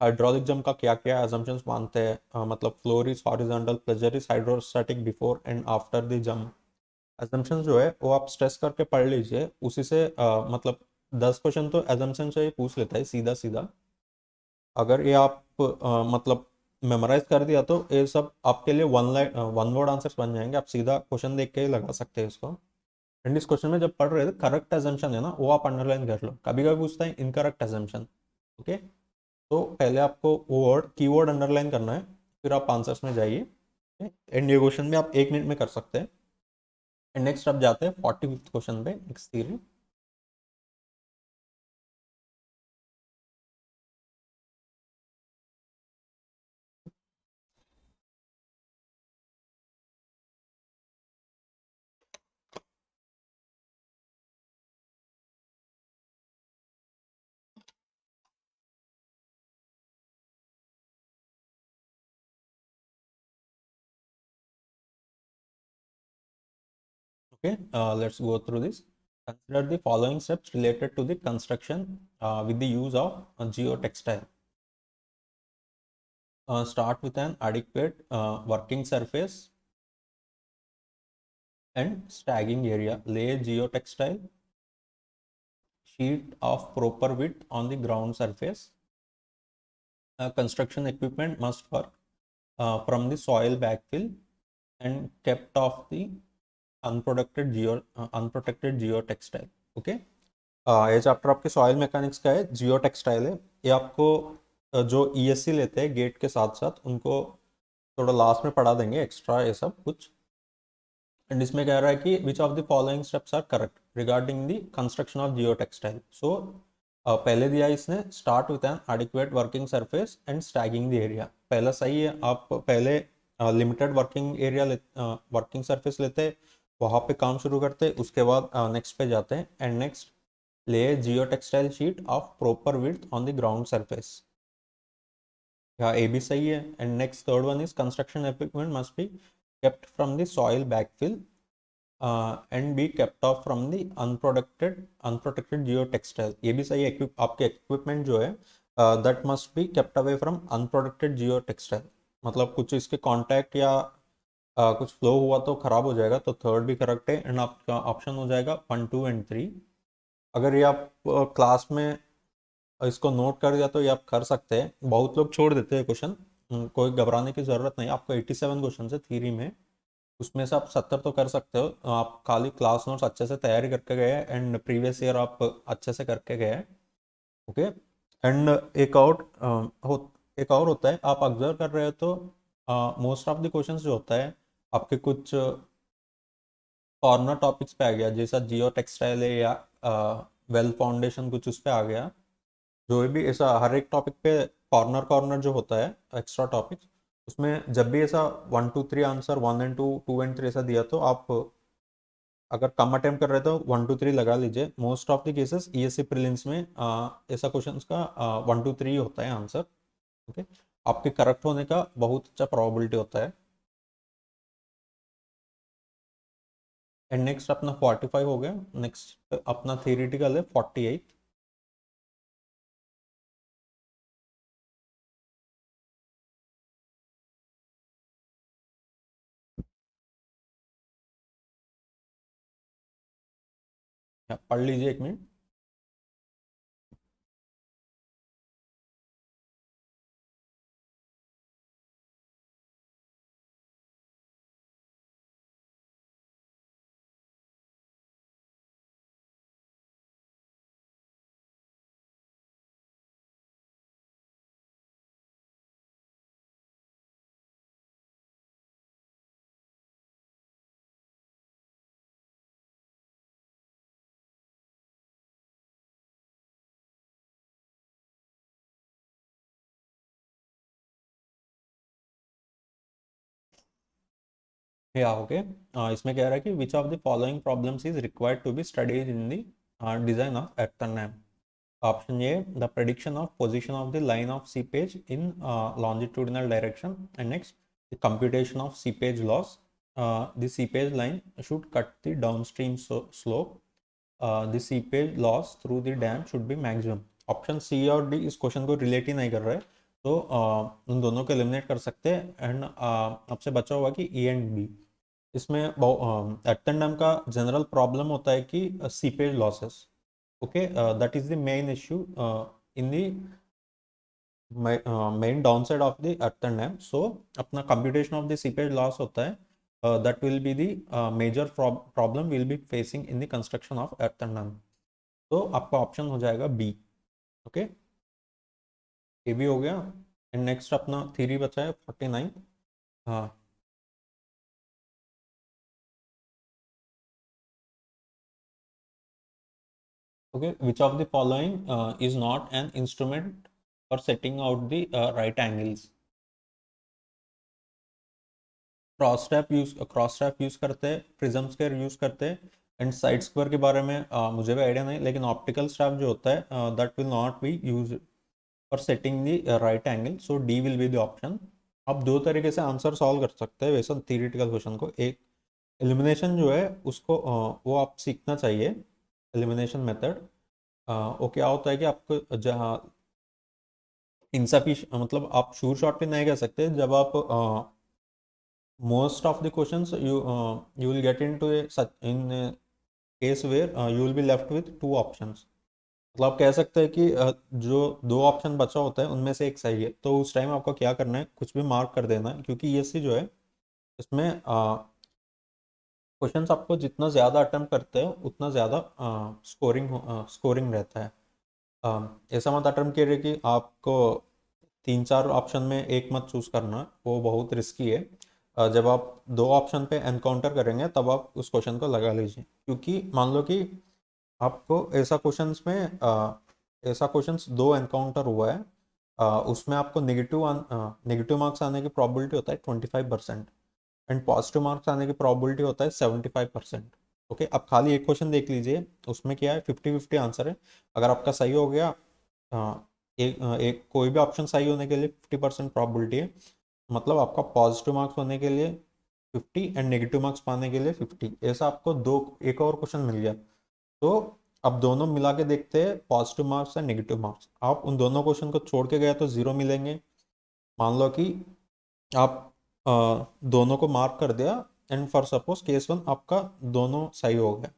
हाइड्रोलिक जंप का क्या क्या एजम्पशंस मानते हैं, मतलब floor is horizontal, pressure is hydrostatic before and after the jump. Assumptions जो है वो आप स्ट्रेस करके पढ़ लीजिए, उसी से मतलब 10 क्वेश्चन तो एजम्पशन से ही पूछ लेता है सीधा सीधा। अगर ये आप मतलब मेमोराइज कर दिया तो ये सब आपके लिए one line one word answers बन जाएंगे, आप सीधा क्वेश्चन देख के ही लगा सकते हैं इसको। एंड इस क्वेश्चन में जब पढ़ रहे थे करेक्ट एजम्पशन है ना वो आप अंडरलाइन कर लो, कभी कभी पूछता है इनकरेक्ट एजम्पशन। ओके, तो पहले आपको वो वर्ड कीवर्ड अंडरलाइन करना है, फिर आप आंसर्स में जाइए। एंड ये क्वेश्चन भी आप 1 मिनट में कर सकते हैं। एंड नेक्स्ट आप जाते हैं 45th क्वेश्चन पे, next theory. Okay, let's go through this. Consider the following steps related to the construction with the use of geotextile. Start with an adequate working surface and staging area. Lay geotextile sheet of proper width on the ground surface. Construction equipment must work from the soil backfill and kept off the unprotected geotextile. Okay, ये चैप्टर आपके सॉइल मैकेनिक्स का है, जियो टेक्सटाइल है। ये आपको जो ईएससी लेते हैं गेट के साथ साथ उनको थोड़ा लास्ट में पढ़ा देंगे एक्स्ट्रा ये सब कुछ। एंड इसमें कह रहा है कि which of the following steps are correct regarding the construction of geotextile. So पहले दिया इसने start with an adequate working surface and staging the area, पहला सही है। आप पहले limited working area working surface लेते, वहाँ पे काम शुरू करते, उसके बाद नेक्स्ट पे जाते हैं। And next lay a geotextile sheet of proper width on the ground surface. Yeah, A B सही है। And next third one is construction equipment must be kept from the soil backfill and be kept off from the unprotected geotextile. ये भी सही है, आपके equipment जो है that must be kept away from unprotected geotextile, मतलब कुछ इसके कांटेक्ट या कुछ फ्लो हुआ तो खराब हो जाएगा, तो थर्ड भी करेक्ट है। एंड आपका ऑप्शन हो जाएगा 1 2 एंड 3। अगर ये आप क्लास में इसको नोट कर दिया तो ये आप कर सकते हैं, बहुत लोग छोड़ देते हैं क्वेश्चन, कोई घबराने की ज़रूरत नहीं। आपको 87 क्वेश्चन है थ्योरी में, उसमें से आप 70 तो कर सकते हो, आप खाली क्लास नोट्स अच्छे से तैयारी करके गए एंड प्रीवियस ईयर आप अच्छे से करके गए। ओके, एंड एक और होता है, आप ऑब्जर्व कर रहे हो तो मोस्ट ऑफ द क्वेश्चंस जो होता है आपके कुछ कॉर्नर टॉपिक्स पे आ गया, जैसा जियो टेक्सटाइल है या वेल फाउंडेशन कुछ उस पे आ गया। जो भी ऐसा हर एक टॉपिक पे कॉर्नर कॉर्नर जो होता है एक्स्ट्रा टॉपिक्स, उसमें जब भी ऐसा 1 2 3 आंसर 1 एंड 2 2 एंड 3 ऐसा दिया तो आप अगर कम अटेम्प्ट कर रहे हो तो 1 2 3 लगा लीजिए। Most of the cases ESC prelims में ऐसा क्वेश्चंस का 1 2 3 होता है आंसर। ओके, आपके करेक्ट होने का बहुत अच्छा प्रोबेबिलिटी होता है। एंड नेक्स्ट अपना 45 हो गया। नेक्स्ट अपना थियरिटिकल है 48। पढ़ लीजिए एक मिनट। या ओके, इसमें कह रहा है कि which of the following problems is required to be studies in the design of earthen. Option A, the prediction of position of the line of seepage in longitudinal direction, and next the computation of seepage loss. The seepage line should cut the downstream slope. The seepage loss through the dam should be maximum. Option C और डी इस क्वेश्चन को रिलेट ही नहीं कर रहे, तो उन दोनों को एलिमिनेट कर सकते हैं। एंड आपसे बचा हुआ कि ए एंड बी। इसमें एटन डैम का जनरल प्रॉब्लम होता है कि seepage losses. Okay, that is the main issue in the main down side of the earthen dam. So अपना computation of the seepage loss होता है, that will be the major problem will be facing in the construction of earthen dam. तो आपका ऑप्शन हो जाएगा बी। ओके, ये भी हो गया। एंड नेक्स्ट अपना थ्री बचा है 49। हाँ, okay, which of the following is not an instrument for setting out the right angles? Cross strap use करते हैं, प्रिज्म स्क्वायर यूज करते हैं। एंड साइड स्क्वायर के बारे में मुझे भी आइडिया नहीं, लेकिन ऑप्टिकल स्ट्रैप जो होता है that will not be use for setting the right angle. So D will be the option. आप दो तरीके से आंसर सॉल्व कर सकते हैं वैसे थियरिटिकल क्वेश्चन को। एक एलिमिनेशन जो है उसको वो आप सीखना चाहिए, एलिमिनेशन मेथड। वो क्या होता है कि आपको जहाँ इनसफिश मतलब आप श्योर शॉट पे नहीं कह सकते, जब आप most of the questions you will get into a case where you will be left with two options। मतलब आप कह सकते हैं कि जो दो ऑप्शन बचा होता है उनमें से एक सही है, तो उस टाइम आपको क्या करना है, कुछ भी मार्क कर देना है, क्योंकि ये सी जो है इसमें क्वेश्चंस आपको जितना ज़्यादा अटेम्प्ट करते हो उतना ज़्यादा स्कोरिंग रहता है। ऐसा मत अटेम्प्ट करिए कि आपको तीन चार ऑप्शन में एक मत चूज करना, वो बहुत रिस्की है। जब आप दो ऑप्शन पे एनकाउंटर करेंगे तब आप उस क्वेश्चन को लगा लीजिए, क्योंकि मान लो कि आपको ऐसा क्वेश्चंस दो एनकाउंटर हुआ है, उसमें आपको नेगेटिव मार्क्स आने की प्रोबेबिलिटी होता है 25%, एंड पॉजिटिव मार्क्स आने की प्रोबेबिलिटी होता है 75%। ओके, अब खाली एक क्वेश्चन देख लीजिए, उसमें क्या है 50-50 आंसर है। अगर आपका सही हो गया, एक कोई भी ऑप्शन सही होने के लिए 50% प्रॉबिलिटी है, मतलब आपका पॉजिटिव मार्क्स होने के लिए 50 एंड नेगेटिव मार्क्स पाने के लिए 50। ऐसा आपको दो एक और क्वेश्चन मिल गया। तो अब दोनों मिला के देखते हैं, positive marks and negative marks. आप उन दोनों क्वेश्चन को छोड़ के गए तो जीरो मिलेंगे। मान लो कि आप दोनों को मार्क कर दिया, and for suppose case one आपका दोनों सही हो गया।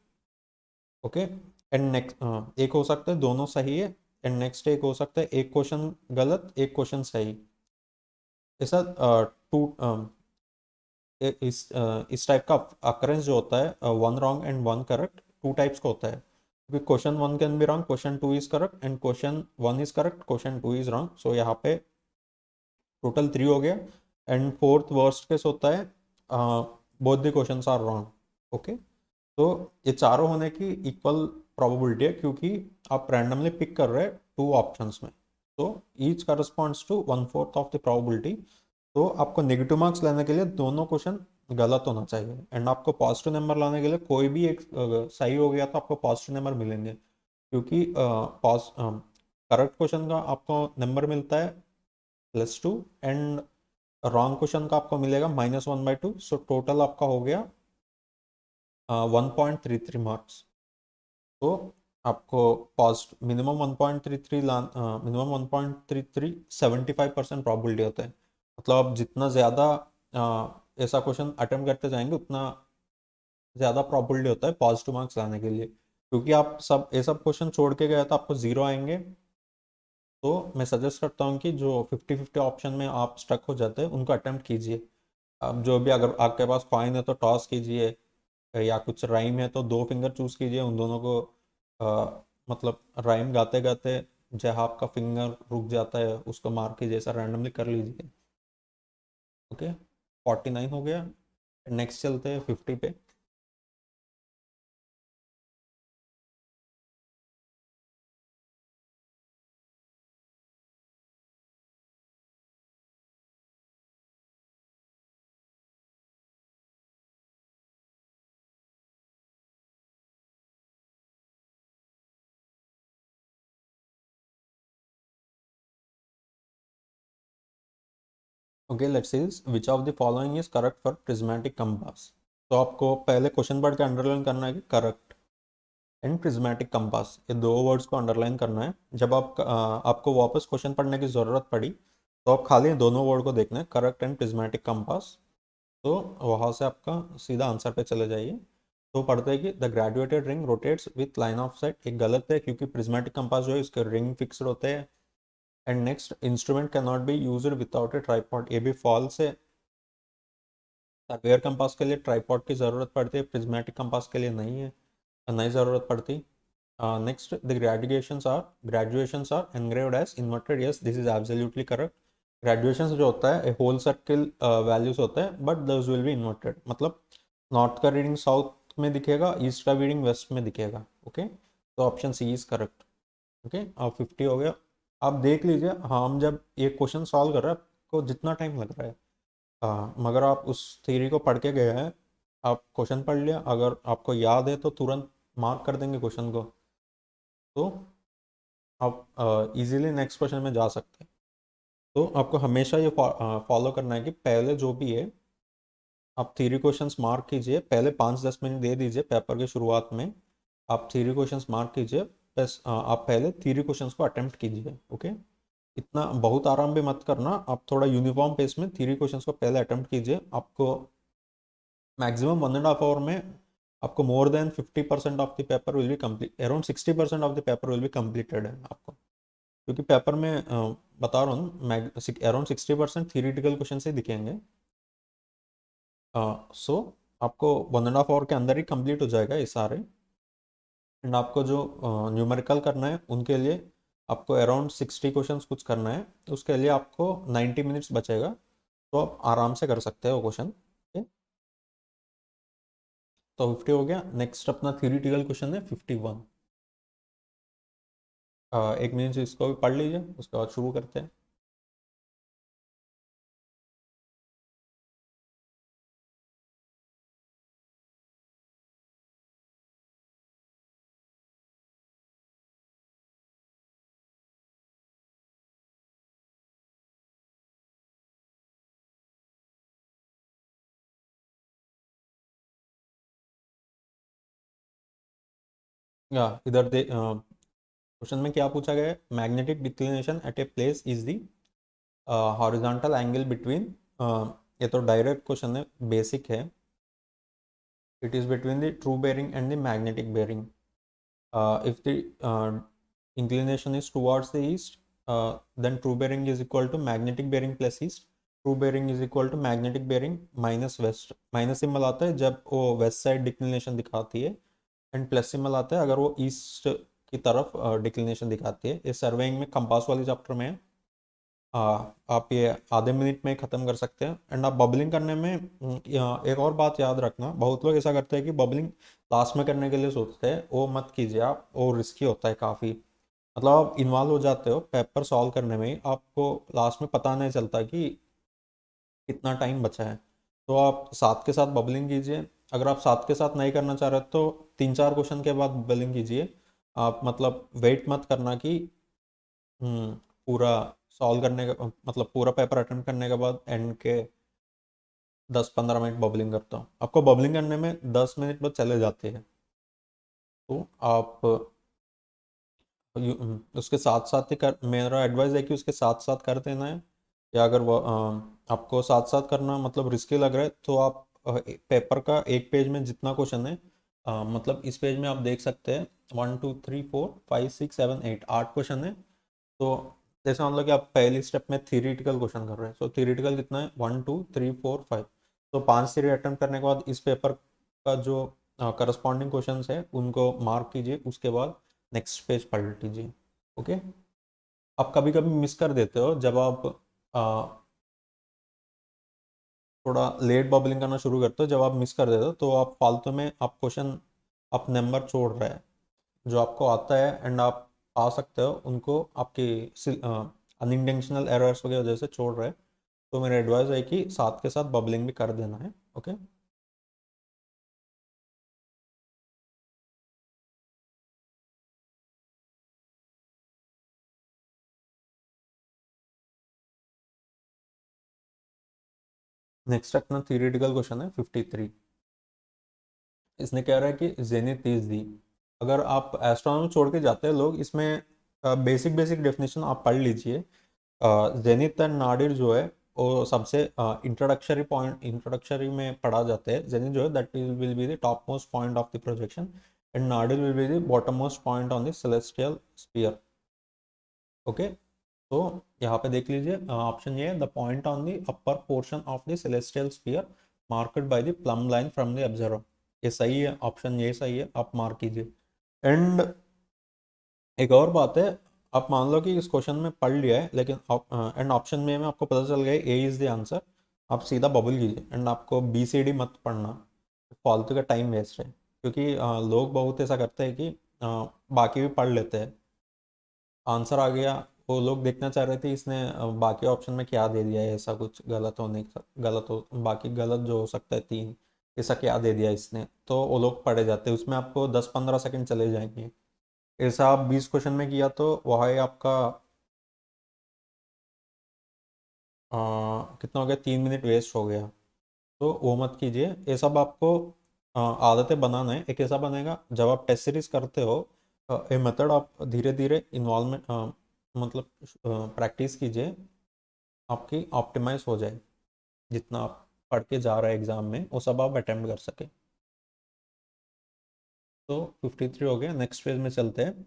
ओके, एंड नेक्स्ट एक हो सकता है दोनों सही है, एंड नेक्स्ट एक हो सकता है एक क्वेश्चन गलत एक क्वेश्चन सही। ऐसा टू इस टाइप का अकरेंस जो होता है one wrong and one correct, two types का होता है, क्योंकि question one can be wrong, question two is correct, and question one is correct, question two is wrong. So यहाँ पे टोटल थ्री हो गया। एंड फोर्थ वर्स्ट केस होता है both the questions are wrong. Okay, तो ये चारों होने की इक्वल प्रोबेबिलिटी है, क्योंकि आप रैंडमली पिक कर रहे हैं टू ऑप्शंस में। तो each corresponds to one fourth of the probability. तो आपको नेगेटिव मार्क्स लेने के लिए दोनों क्वेश्चन गलत होना चाहिए, एंड आपको पॉजिटिव नंबर लाने के लिए कोई भी एक सही हो गया तो आपको पॉजिटिव नंबर मिलेंगे, क्योंकि करेक्ट क्वेश्चन का आपको नंबर मिलता है +2, एंड रॉन्ग क्वेश्चन का आपको मिलेगा -1/2। सो टोटल आपका हो गया 1.33 मार्क्स। तो आपको पॉजिट मिनिमम 1.33 मिनिमम 1.33 75% प्रॉबिलिटी होता है। मतलब आप जितना ज़्यादा ऐसा क्वेश्चन अटेम्प्ट करते जाएंगे उतना ज़्यादा प्रॉबिलिटी होता है पॉजिटिव मार्क्स लाने के लिए। क्योंकि आप सब ये सब क्वेश्चन छोड़ के गए तो आपको ज़ीरो आएंगे। तो मैं सजेस्ट करता हूँ कि जो 50-50 ऑप्शन में आप स्टक हो जाते हैं उनको अटेम्प्ट कीजिए। अब जो भी, अगर आपके पास कॉइन है तो टॉस कीजिए, या कुछ राइम है तो दो फिंगर चूज कीजिए, उन दोनों को मतलब राइम गाते गाते जहाँ आपका फिंगर रुक जाता है उसको मार के जैसा रैंडमली कर लीजिए। ओके, 49 हो गया। नेक्स्ट चलते हैं 50 पे। Okay, let's see which of the following is correct for prismatic compass. तो आपको पहले क्वेश्चन पढ़ के अंडरलाइन करना है कि करेक्ट एंड प्रिज्मेटिक कंपास, ये दो वर्ड्स को अंडरलाइन करना है। जब आपको वापस क्वेश्चन पढ़ने की ज़रूरत पड़ी तो आप खाली दोनों वर्ड को देखना है, करेक्ट एंड प्रिज्मेटिक कंपास। तो वहाँ से आपका सीधा आंसर पे चले जाइए। तो पढ़ते हैं कि the graduated ring rotates with line of site, एक गलत है क्योंकि प्रिज्मेटिक कंपास जो है इसके रिंग फिक्स्ड होते हैं। And next, instrument can not be used without A tripod, ये भी फॉल्स है। सर्वेयर कंपास के लिए ट्राइपॉड की ज़रूरत पड़ती है, प्रिज्मेटिक कंपास के लिए नहीं है, नहीं ज़रूरत पड़ती। Next, the graduations are engraved as inverted, yes this is absolutely correct. Graduations जो होता है होल सर्किल वैल्यूज होता है, but those will be inverted, मतलब नॉर्थ का रीडिंग साउथ में दिखेगा, ईस्ट का रीडिंग वेस्ट में दिखेगा। ओके, तो option C is correct. Okay, अब 50 हो गया। आप देख लीजिए, हाँ, हम जब ये क्वेश्चन सॉल्व कर रहे हैं आपको जितना टाइम लग रहा है, मगर आप उस थ्योरी को पढ़ के गए हैं, आप क्वेश्चन पढ़ लिया, अगर आपको याद है तो तुरंत मार्क कर देंगे क्वेश्चन को, तो आप इजीली नेक्स्ट क्वेश्चन में जा सकते हैं। तो आपको हमेशा ये फॉलो करना है कि पहले जो भी है आप थ्योरी क्वेश्चंस मार्क कीजिए, पहले 5-10 मिनट दे दीजिए पेपर के शुरुआत में, आप थ्योरी क्वेश्चंस मार्क कीजिए, बस आप पहले थ्योरी क्वेश्चंस को अटेम्प्ट कीजिए। ओके, इतना बहुत आराम भी मत करना, आप थोड़ा यूनिफॉर्म पेस में थ्योरी क्वेश्चंस को पहले अटेम्प्ट कीजिए। आपको मैक्सिमम 1.5 आवर में आपको more than 50% of the paper will be complete, around 60% of the paper will be completed है आपको। क्योंकि पेपर में बता रहा हूँ अराउंड 60% थियरिटिकल क्वेश्चन से दिखेंगे। सो आपको 1.5 आवर के अंदर ही कंप्लीट हो जाएगा ये सारे। एंड आपको जो न्यूमेरिकल करना है उनके लिए आपको अराउंड 60 क्वेश्चंस कुछ करना है, तो उसके लिए आपको 90 मिनट्स बचेगा, तो आप आराम से कर सकते हो क्वेश्चन। तो 50 हो गया। नेक्स्ट अपना थियरिटिकल क्वेश्चन है 51। एक मिनट से इसको भी पढ़ लीजिए, उसके बाद शुरू करते हैं। या इधर दे क्वेश्चन में क्या पूछा गया है, magnetic declination at a place is the horizontal angle between, ये तो डायरेक्ट क्वेश्चन है, बेसिक है। It is between the true bearing and the magnetic bearing. If the inclination is towards the east, then true bearing is equal to magnetic bearing plus east. True bearing is equal to magnetic bearing minus west. Minus symbol आता है जब वो वेस्ट साइड डिक्लिनेशन दिखाती है, एंड प्लस सिंबल आता है अगर वो ईस्ट की तरफ डिक्लिनेशन दिखाती है। इस सर्वेइंग में कंपास वाली चैप्टर में है। आप ये आधे मिनट में ख़त्म कर सकते हैं। एंड आप बबलिंग करने में एक और बात याद रखना, बहुत लोग ऐसा करते हैं कि बबलिंग लास्ट में करने के लिए सोचते हैं, वो मत कीजिए आप, वो रिस्की होता है काफ़ी। मतलब आप इन्वॉल्व हो जाते हो पेपर सॉल्व करने में ही, आपको लास्ट में पता नहीं चलता कि कितना टाइम बचा है। तो आप साथ के साथ बबलिंग कीजिए। अगर आप साथ के साथ नहीं करना चाह रहे तो 3-4 क्वेश्चन के बाद बबलिंग कीजिए। आप मतलब वेट मत करना कि पूरा सॉल्व करने का, मतलब पूरा पेपर अटेम्प्ट करने के बाद एंड के 10-15 मिनट बबलिंग करता हूँ, आपको बबलिंग करने में 10 मिनट बस चले जाते हैं, तो आप उसके साथ साथ ही कर, मेरा एडवाइस है कि उसके साथ साथ कर देना है। या अगर वो आपको साथ साथ करना मतलब रिस्की लग रहा है, तो आप पेपर का एक पेज में जितना क्वेश्चन है, मतलब इस पेज में आप देख सकते हैं 1 2 3 4 5 6 7 8 8 क्वेश्चन है। तो जैसे मान लो कि आप पहली स्टेप में थियरिटिकल क्वेश्चन कर रहे हैं, तो थियरिटिकल कितना है 1 2 3 4 5। तो 5 थ्योरी अटेम्प्ट करने के बाद इस पेपर का जो करस्पॉन्डिंग क्वेश्चंस है उनको मार्क कीजिए, उसके बाद नेक्स्ट पेज पढ़ लीजिए। ओके। आप कभी कभी मिस कर देते हो जब आप थोड़ा लेट बबलिंग करना शुरू करते हो, जब आप मिस कर देते हो तो आप फालतू में आप क्वेश्चन, आप नंबर छोड़ रहे हैं जो आपको आता है, एंड आप आ सकते हो उनको आपकी अनइंटेंशनल एरर्स की वजह से छोड़ रहे हैं। तो मेरा एडवाइस है कि साथ के साथ बबलिंग भी कर देना है। ओके। नेक्स्ट अपना थियरिटिकल क्वेश्चन है 53। इसने कह रहा है कि जेनिथ इज दी, अगर आप एस्ट्रोनॉमी छोड़ के जाते हैं लोग, इसमें बेसिक बेसिक डेफिनेशन आप पढ़ लीजिए। जेनिथ एंड नाडिर जो है वो सबसे इंट्रोडक्शरी में पढ़ा जाता है। जेनिथ जो है that will be the top most point of the projection, and nadir will be the bottom most point on the celestial sphere. Okay. तो यहाँ पे देख लीजिए, ऑप्शन ये है, the point on the upper portion of the celestial sphere marked by the plumb line from the observer. ये सही है, ऑप्शन ये सही है, आप मार्क कीजिए। एंड एक और बात है, आप मान लो कि इस क्वेश्चन में पढ़ लिया है, लेकिन एंड ऑप्शन में आपको पता चल गया ए इज द आंसर, आप सीधा बबल कीजिए, एंड आपको बी सी डी मत पढ़ना, फालतू का टाइम वेस्ट है। क्योंकि लोग बहुत ऐसा करते हैं कि बाकी भी पढ़ लेते हैं, आंसर आ गया, वो लोग देखना चाह रहे थे इसने बाकी ऑप्शन में क्या दे दिया है, ऐसा कुछ गलत होने का, गलत हो बाकी गलत जो हो सकता है तीन, ऐसा क्या दे दिया इसने, तो वो लोग पढ़े जाते हैं, उसमें आपको 10-15 सेकंड चले जाएंगे। ऐसा आप 20 क्वेश्चन में किया तो वह है आपका कितना हो गया, 3 मिनट वेस्ट हो गया। तो वो मत कीजिए, ये सब आपको आदतें बनाना है। एक ऐसा बनेगा जब आप टेस्ट सीरीज करते हो, ये मेथड आप धीरे धीरे इन्वॉल्वमेंट मतलब प्रैक्टिस कीजिए, आपकी ऑप्टिमाइज हो जाए, जितना आप पढ़ के जा रहे हैं एग्जाम में वो सब आप अटेम्प्ट कर सके। तो 53 हो गया, नेक्स्ट पेज में चलते हैं।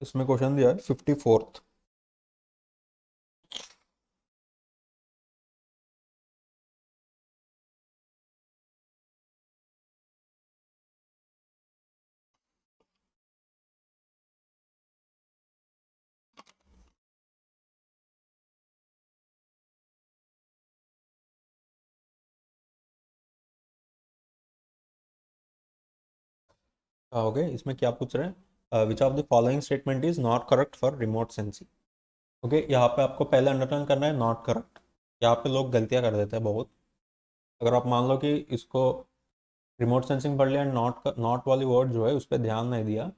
इसमें क्वेश्चन दिया है 54th। हो गए, इसमें क्या पूछ रहे हैं, विच of the following statement is not correct for remote sensing. Okay, यहाँ पे आपको पहले अंडरलाइन करना है नॉट करेक्ट। यहाँ पे लोग गलतियाँ कर देते हैं बहुत। अगर आप मान लो कि इसको रिमोट सेंसिंग पढ़ लिया, नॉट नॉट वाली वर्ड जो है उस पर ध्यान नहीं दिया,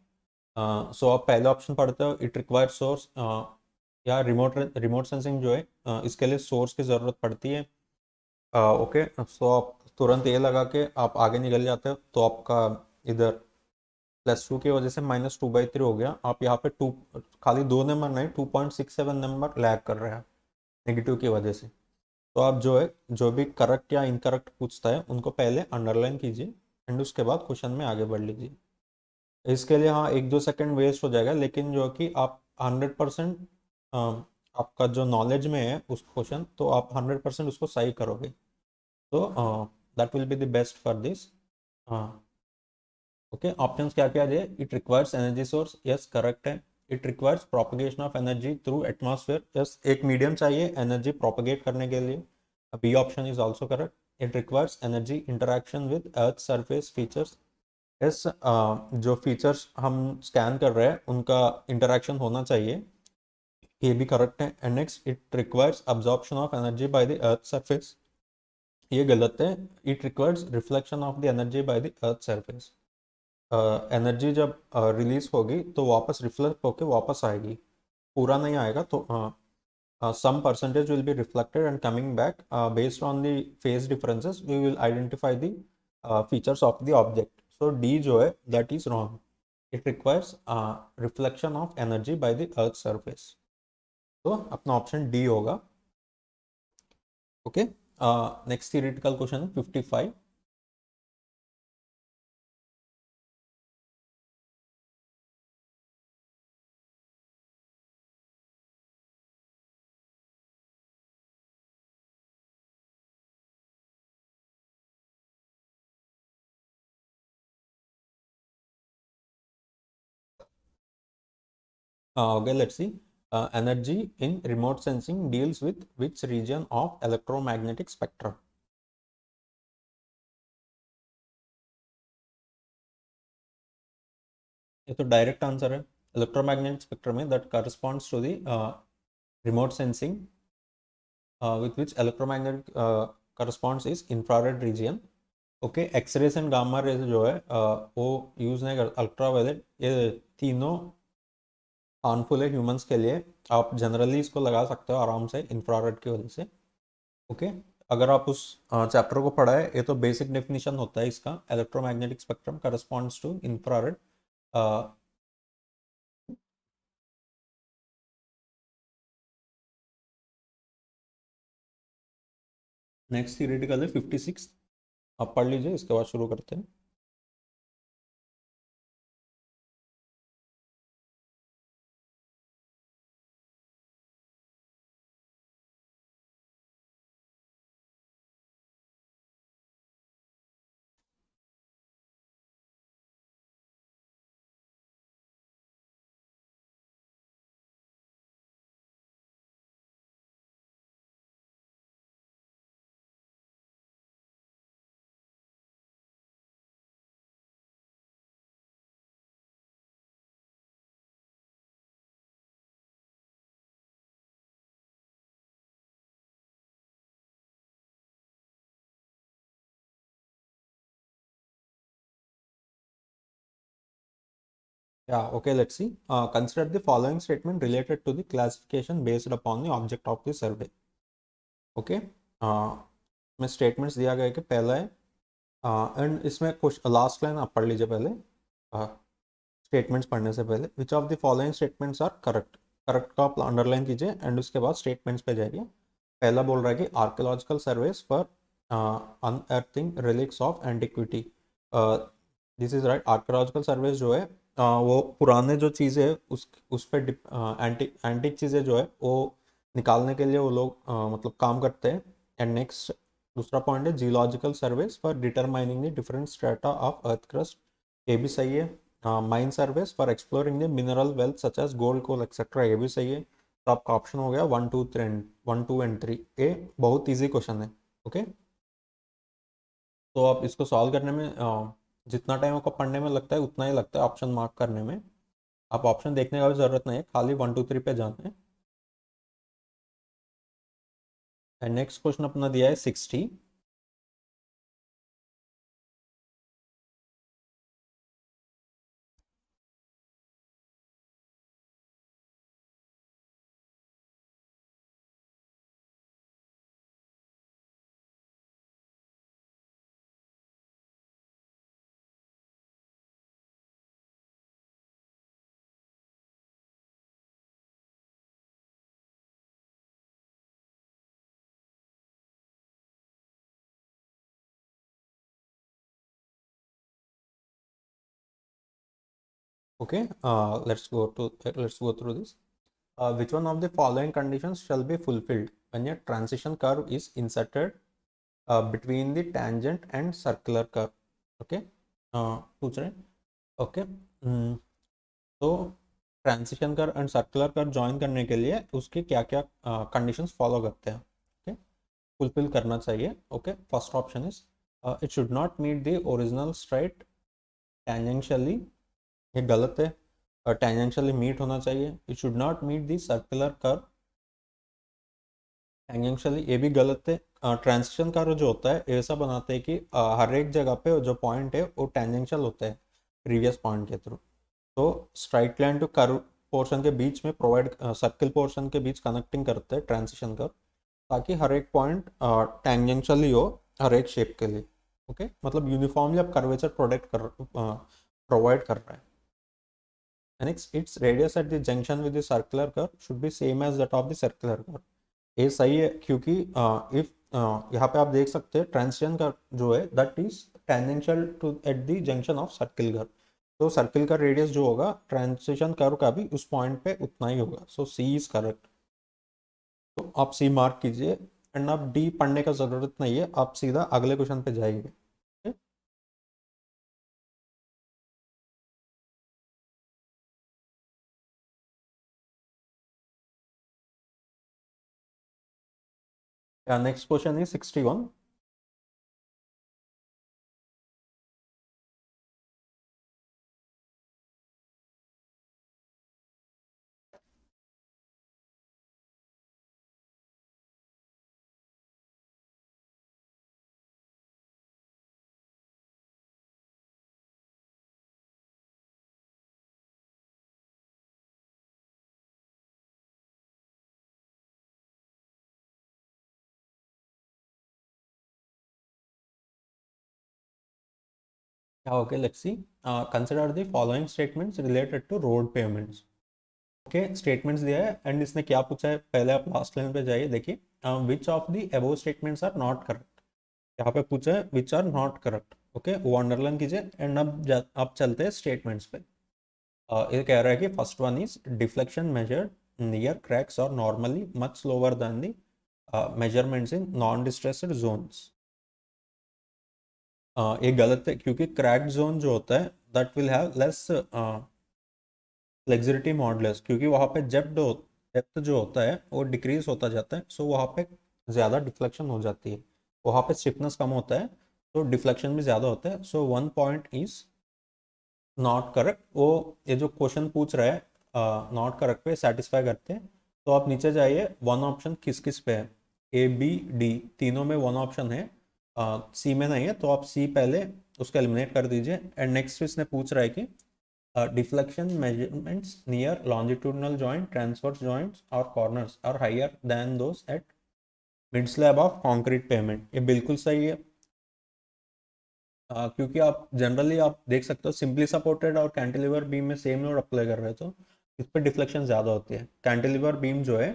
सो आप पहले ऑप्शन पढ़ते हो इट रिक्वायर सोर्स, या रिमोट रिमोट सेंसिंग जो है इसके लिए सोर्स की ज़रूरत पड़ती है। ओके, सो आप तुरंत ये लगा के आप आगे निकल जाते हो, तो आपका इधर +2 की वजह से -2/3 हो गया। आप यहाँ पे टू, खाली 2 नंबर नहीं 2.67 नंबर लैग कर रहे हैं नेगेटिव की वजह से। तो आप जो है, जो भी करेक्ट या इनकरेक्ट पूछता है उनको पहले अंडरलाइन कीजिए, एंड उसके बाद क्वेश्चन में आगे बढ़ लीजिए। इसके लिए हाँ 1-2 सेकंड वेस्ट हो जाएगा, लेकिन जो कि आप 100% आपका जो नॉलेज में है उस क्वेश्चन, तो आप 100% उसको सही करोगे। तो that will be the best for this. हाँ। ओके, ऑप्शंस क्या क्या है, it requires energy source, yes correct है। It requires propagation of energy through atmosphere, yes एक मीडियम चाहिए एनर्जी प्रोपगेट करने के लिए, B option is also correct. It requires energy interaction with earth surface features, yes जो फीचर्स हम स्कैन कर रहे हैं उनका इंटरेक्शन होना चाहिए, ये भी करेक्ट है। And next, it requires absorption of energy by the earth surface, ये गलत है. It requires reflection of the energy by the earth surface. Energy जब रिलीज होगी तो वापस रिफ्लेक्ट होके वापस आएगी, पूरा नहीं आएगा. तो some percentage will be reflected and coming back. Based on the phase differences we will identify the features of the object. So D जो है that is wrong. It requires reflection of energy by the earth surface. तो अपना ऑप्शन डी होगा. ओके. नेक्स्ट theoretical क्वेश्चन है 55. Okay, let's see. Energy in remote sensing deals with which region of electromagnetic spectrum? ये तो डायरेक्ट आंसर है. इलेक्ट्रोमैग्नेटिक स्पेक्ट्रम में that corresponds to the remote sensing with which electromagnetic corresponds is infrared region. Okay. X rays and gamma rays जो है वो यूज़ नहीं कर. अल्ट्रावायलेट, ये तीनों हार्मफुल है ह्यूमंस के लिए. आप जनरली इसको लगा सकते हो आराम से इंफ्रारेड की वजह से. ओके. अगर आप उस चैप्टर को पढ़ा है, ये तो बेसिक डेफिनेशन होता है इसका. Electromagnetic spectrum corresponds to infrared. Next theoretical है 56. आप पढ़ लीजिए, इसके बाद शुरू करते हैं. Yeah, okay, let's see. Consider the following statement related to the classification based upon the object of the survey. Okay. में स्टेटमेंट्स दिया गया है कि पहला है, एंड इसमें कुछ लास्ट लाइन आप पढ़ लीजिए पहले स्टेटमेंट्स पढ़ने से पहले. Which of the following statements are correct. Correct को आप अंडरलाइन कीजिए एंड उसके बाद स्टेटमेंट्स पे जाइए. पहला बोल रहा है कि archaeological surveys for unearthing relics of antiquity. This is right. Archaeological surveys जो है वो पुराने जो चीज़ें है उस पर एंटिक चीज़ें जो है वो निकालने के लिए वो लोग मतलब काम करते हैं. एंड नेक्स्ट दूसरा पॉइंट है geological surveys for determining the different strata of earth crust. ये भी सही है. Mine surveys for exploring the mineral wealth such as gold coal etcetera. ये भी सही है. तो आपका ऑप्शन हो गया 1 2 एंड 3. ए बहुत ईजी क्वेश्चन है. ओके. तो आप इसको सॉल्व करने में जितना टाइम आपको पढ़ने में लगता है उतना ही लगता है ऑप्शन मार्क करने में. आप ऑप्शन देखने का भी जरूरत नहीं है, खाली 1 2 3 पे जाना है. एंड नेक्स्ट क्वेश्चन अपना दिया है 60. Okay, let's go through this. Which one of the following conditions shall be fulfilled when a transition curve is inserted between the tangent and circular curve? Okay, पूछ रहे हैं. Okay. तो transition curve and circular curve join करने के लिए उसके क्या क्या कंडीशंस फॉलो करते हैं. ओके. फुलफिल करना चाहिए. Okay. First option is it should not meet the original straight tangentially. ये गलत है. टेंजेंशियली मीट होना चाहिए. It should not meet the circular curve tangentially. ये भी गलत है. ट्रांजिशन कर्व जो होता है ऐसा बनाते हैं कि हर एक जगह पे जो पॉइंट है वो टेंजेंशियल होता है प्रीवियस पॉइंट के थ्रू। तो straight line to curve portion के बीच में प्रोवाइड सर्किल पोर्शन के बीच कनेक्टिंग करते हैं ट्रांजिशन कर्व, ताकि हर एक पॉइंट टेंजेंशियल हो हर एक शेप के लिए। ओके, मतलब यूनिफॉर्मली अब कर्वेचर प्रोवाइड कर रहा है। Next, its radius at the junction with the circular curve should be same as that of the circular curve. ये सही है, क्योंकि इफ यहाँ पे आप देख सकते हैं ट्रांजिशन कर्व जो है that is tangential to at the junction of circle curve. तो सर्किल का रेडियस जो होगा ट्रांजिशन कर्व का भी उस पॉइंट पे उतना ही होगा। सो सी इज करेक्ट। तो आप सी मार्क कीजिए एंड आप डी पढ़ने का जरूरत नहीं है, आप सीधा अगले क्वेश्चन पे जाइए। Next question is 61। Yeah, okay, let's see. Consider the following statements related to road payments. Okay, statements दिया है एंड इसने क्या पूछा है, पहले आप लास्ट लाइन पे जाइए, देखिए which of the above statements are not correct. यहाँ पे पूछा है which are not correct. Okay, वो अंडरलाइन कीजिए एंड अब चलते हैं स्टेटमेंट्स पे। ये कह रहा है कि first one is deflection measured near cracks और normally much slower than the measurements in non distressed zones. ये गलत है, क्योंकि क्रैक्ड जोन जो होता है that will have less flexibility modulus, क्योंकि वहाँ पे डेप्थ जो होता है वो डिक्रीज होता जाता है। सो वहाँ पे ज़्यादा डिफ्लेक्शन हो जाती है, वहाँ पे स्टिफनेस कम होता है तो डिफ्लेक्शन भी ज़्यादा होता है। So one point is not correct. वो ये जो क्वेश्चन पूछ रहा है नॉट करेक्ट पे सेटिस्फाई करते हैं। तो आप नीचे जाइए, वन ऑप्शन किस किस पे है, ए बी डी तीनों में वन ऑप्शन है, सी में नहीं है, तो आप सी पहले उसको एलिमिनेट कर दीजिए। एंड नेक्स्ट इसने पूछ रहा है कि deflection measurements near longitudinal joint, transverse joints or corners are higher than those at mid slab of concrete pavement। ये बिल्कुल सही है। क्योंकि आप जनरली आप देख सकते हो सिंपली सपोर्टेड और कैंटिलीवर बीम में सेम लोड अप्लाई कर रहे हो तो इस पर डिफ्लेक्शन ज़्यादा होती है। कैंटिलीवर बीम जो है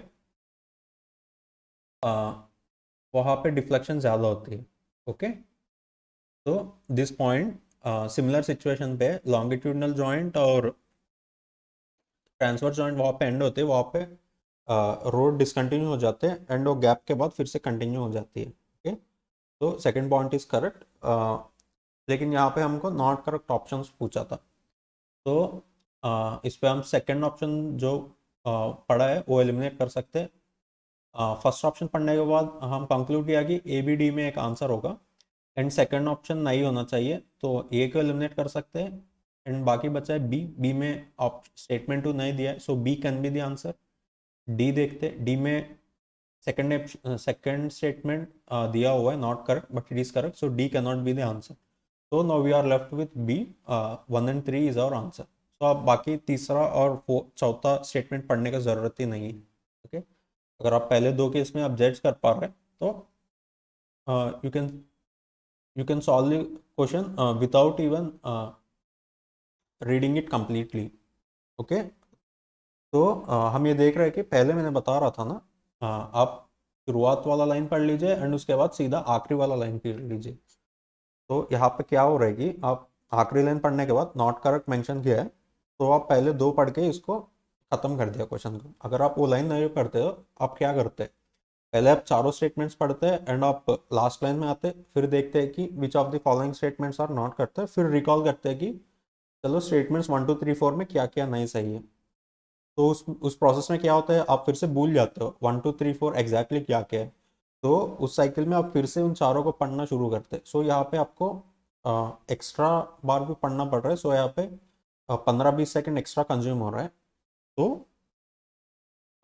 वहाँ पे डिफ्लेक्शन ज़्यादा होती है। ओके, तो दिस पॉइंट सिमिलर सिचुएशन पे लॉन्गिट्यूडनल जॉइंट और ट्रांसफर जॉइंट वहाँ पे एंड होते हैं, वहाँ पे रोड डिसकंटिन्यू हो जाते हैं एंड वो गैप के बाद फिर से कंटिन्यू हो जाती है। ओके, तो सेकंड पॉइंट इज करेक्ट। लेकिन यहाँ पे हमको नॉट करेक्ट ऑप्शन पूछा था, तो इस पे हम सेकंड ऑप्शन जो पढ़ा है वो एलिमिनेट कर सकते हैं। फर्स्ट ऑप्शन पढ़ने के बाद हम कंक्लूड किया कि ए बी डी में एक आंसर होगा एंड सेकंड ऑप्शन नहीं होना चाहिए, तो ए को एलिमिनेट कर सकते हैं एंड बाकी बचा है बी। बी में स्टेटमेंट टू नहीं दिया है, so B can be the answer. D देखते, डी में सेकंड स्टेटमेंट दिया हुआ है not correct but it is correct, so D can not be the answer. So now we are left with B, 1 and 3 is our answer. So आप बाकी तीसरा और चौथा स्टेटमेंट पढ़ने का जरूरत ही नहीं है। ओके, अगर आप पहले दो केस में आप जज कर पा रहे हैं तो you can solve the question without even reading it completely। Okay, तो हम ये देख रहे हैं कि पहले मैंने बता रहा था ना, आप शुरुआत वाला लाइन पढ़ लीजिए एंड उसके बाद सीधा आखिरी वाला लाइन पढ़ लीजिए। तो यहाँ पे क्या हो रहा है कि आप आखिरी लाइन पढ़ने के बाद नॉट करेक्ट मेंशन किया है, तो आप पहले दो पढ़ के इसको खत्म कर दिया क्वेश्चन को। अगर आप वो लाइन नहीं पढ़ते हो, आप क्या करते हैं, पहले आप चारों स्टेटमेंट्स पढ़ते हैं एंड आप लास्ट लाइन में आते, फिर देखते हैं कि which of the following statements are not करते हैं, फिर रिकॉल करते हैं कि चलो स्टेटमेंट्स 1 2 3 4 में क्या क्या नहीं सही है। तो उस प्रोसेस में क्या होता है, आप फिर से भूल जाते हो 1 2 3 4 एग्जैक्टली क्या क्या है। तो उस साइकिल में आप फिर से उन चारों को पढ़ना शुरू करते हैं। सो यहाँ पे आपको एक्स्ट्रा बार भी पढ़ना पड़ रहा है। सो यहाँ पे 15 20 सेकेंड एक्स्ट्रा कंज्यूम हो रहा है, तो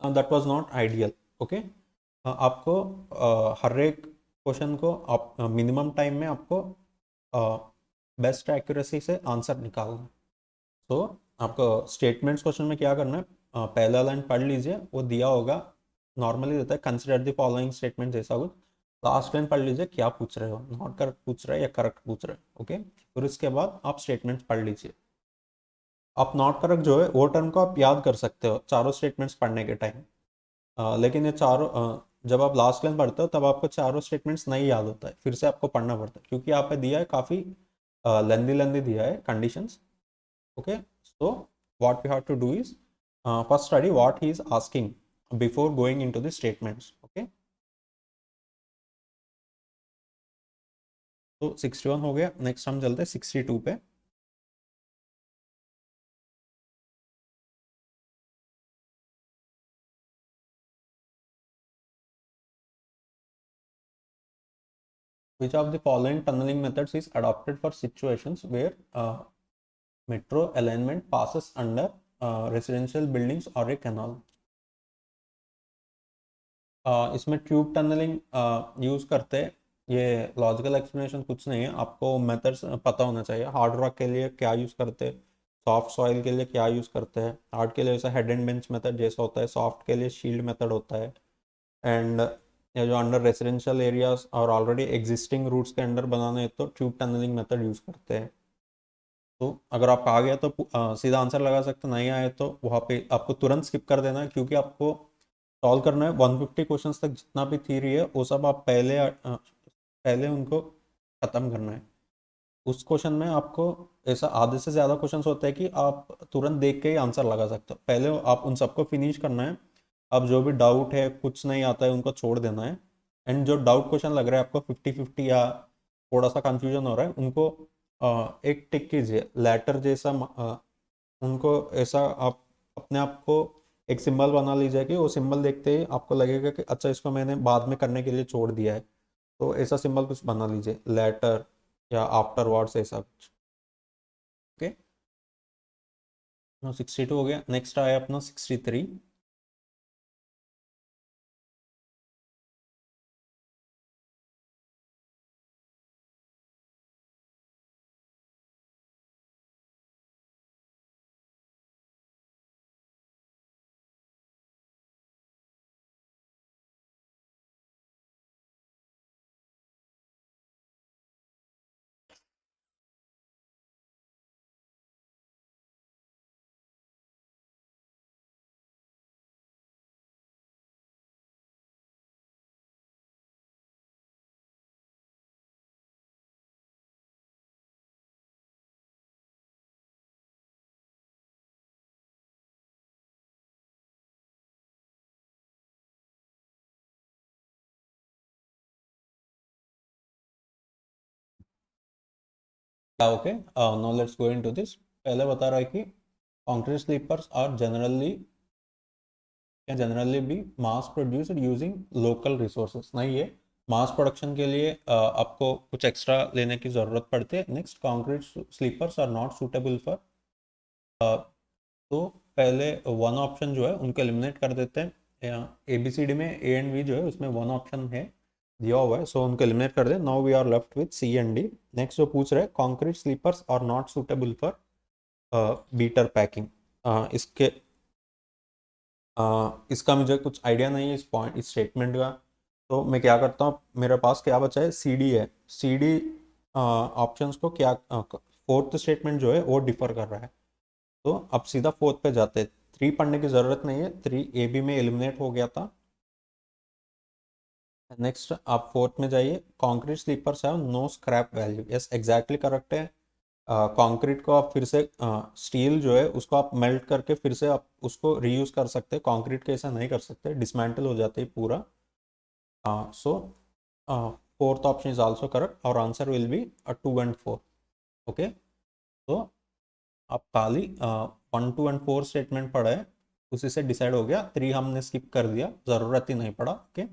that was not ideal. Okay, आपको हर एक क्वेश्चन को आप मिनिमम टाइम में आपको बेस्ट एक्यूरेसी से आंसर निकालना है। तो आपको स्टेटमेंट्स क्वेश्चन में क्या करना है, पहला लाइन पढ़ लीजिए, वो दिया होगा, नॉर्मली देता है कंसिडर द फॉलोइंग स्टेटमेंट जैसा कुछ। लास्ट लाइन पढ़ लीजिए क्या पूछ रहे हो, नॉट करेक्ट पूछ रहे हैं या करेक्ट पूछ रहे हैं, ओके। फिर इसके बाद आप स्टेटमेंट्स पढ़ लीजिए। आप नॉट करेक्ट जो है वो टर्म को आप याद कर सकते हो चारों स्टेटमेंट्स पढ़ने के टाइम। लेकिन ये चारों जब आप लास्ट लाइन पढ़ते हो तब आपको चारों स्टेटमेंट्स नहीं याद होता है, फिर से आपको पढ़ना पड़ता है, क्योंकि यहाँ पे दिया है काफ़ी लेंदी लेंदी दिया है conditions, okay. So what we have to do is first study what he is asking before going into the statements, okay. तो 61 हो गया, नेक्स्ट हम चलते हैं 62 पे। Which of the following tunneling methods is adopted for situations where metro alignment passes under residential buildings or a canal? इसमें ट्यूब टनलिंग यूज करते हैं। ये लॉजिकल एक्सप्लेनेशन कुछ नहीं है, आपको मेथड्स पता होना चाहिए। हार्ड रॉक के लिए क्या यूज करते हैं, सॉफ्ट सॉइल के लिए क्या यूज करते हैं। हार्ड के लिए जैसा हेड एंड बेंच मेथड जैसा होता है, सॉफ्ट के लिए शील्ड मेथड होता है। एंड ये जो अंडर रेसिडेंशियल एरियाज और ऑलरेडी एग्जिस्टिंग रूट्स के अंडर बनाने हैं तो ट्यूब टनलिंग मेथड यूज करते हैं। तो अगर आप आ गया तो सीधा आंसर लगा सकते, नहीं आए तो वहाँ पे आपको तुरंत स्किप कर देना है, क्योंकि आपको सॉल्व करना है 150 क्वेश्चंस तक। जितना भी थ्योरी है वो सब आप पहले उनको खत्म करना है। उस क्वेश्चन में आपको ऐसा आधे से ज़्यादा क्वेश्चंस होते हैं कि आप तुरंत देख के ही आंसर लगा सकते हो, पहले आप उन सबको फिनिश करना है। अब जो भी डाउट है, कुछ नहीं आता है, उनको छोड़ देना है। एंड जो डाउट क्वेश्चन लग रहा है आपको 50-50 या थोड़ा सा कंफ्यूजन हो रहा है, उनको एक टिक कीजिए लेटर जैसा, उनको ऐसा आप अपने आप को एक सिंबल बना लीजिए कि वो सिंबल देखते ही आपको लगेगा कि अच्छा इसको मैंने बाद में करने के लिए छोड़ दिया है। तो ऐसा सिंबल कुछ बना लीजिए, लेटर या आफ्टर वर्ड्स ऐसा कुछ, ओके। 62 हो गया, नेक्स्ट आया अपना 63। Okay, now let's go into this. पहले बता रहा है कि कंक्रीट स्लीपर्स आर जनरली भी mass produced using local resources. नहीं है, मास प्रोडक्शन के लिए आपको कुछ एक्स्ट्रा लेने की ज़रूरत पड़ती है। Next, concrete sleepers are not suitable for, तो पहले वन ऑप्शन जो है उनको एलिमिनेट कर देते हैं। ए बी सी डी में ए एंड बी जो है उसमें वन ऑप्शन है दिया हुआ है, सो उनको एलिमिनेट कर दे। Now we are left with C and D. Next जो पूछ रहे हैं, concrete sleepers are not suitable for beater packing. इसके इसका मुझे कुछ आइडिया नहीं है इस पॉइंट, इस स्टेटमेंट का। तो मैं क्या करता हूँ, मेरे पास क्या बचा है, सी डी है। सी डी ऑप्शंस को क्या, फोर्थ स्टेटमेंट जो है वो डिफर कर रहा है, तो अब सीधा फोर्थ पे जाते हैं। थ्री पढ़ने की जरूरत नहीं है, थ्री ए बी में एलिमिनेट हो गया था। नेक्स्ट आप फोर्थ में जाइए, concrete sleepers have no scrap value. Yes, exactly correct है। कंक्रीट को आप फिर से, स्टील जो है उसको आप मेल्ट करके फिर से आप उसको रीयूज कर सकते हैं, कंक्रीट के ऐसा नहीं कर सकते, डिसमेंटल हो जाते हैं पूरा। So fourth option is also correct, और answer will be 2 and 4, okay. तो आप खाली 1, 2 and 4 स्टेटमेंट पढ़ा है, उसी से डिसाइड हो गया। थ्री हमने स्किप कर दिया, जरूरत ही नहीं पड़ा, okay.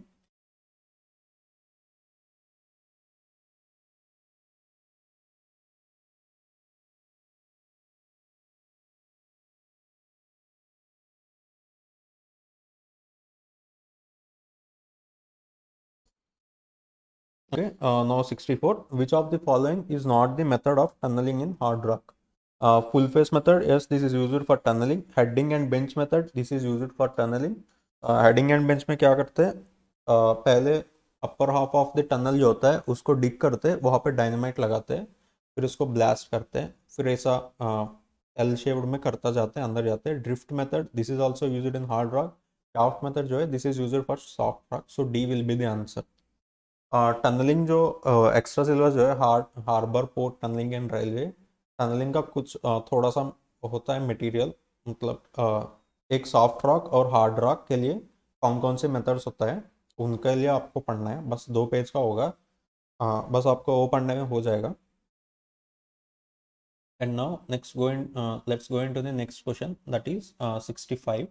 Okay, now 64. Which of the following is not the method of tunneling in hard rock? Full face method, yes, this is used for tunneling. Heading and bench method, this is used for tunneling. Heading and bench में क्या करते हैं, पहले upper half of the tunnel जो होता है उसको डिग करते हैं, वहाँ पे डायनामाइट लगाते हैं, फिर उसको ब्लास्ट करते हैं, फिर ऐसा एल शेप्ड में करता जाते हैं, अंदर जाते हैं. Drift method, this is also used in hard rock. Shaft method जो है, this is used for soft rock. So D will be the answer. Tunnelling जो एक्स्ट्रा सिलेबस जो है, harbour port tunnelling and railway tunnelling का कुछ थोड़ा सा होता है मटेरियल, मतलब एक सॉफ्ट रॉक और हार्ड रॉक के लिए कौन कौन से मेथड्स होता है उनके लिए आपको पढ़ना है. बस 2 पेज का होगा, बस आपको वो पढ़ने में हो जाएगा. And now next let's go into the next question, that is 65.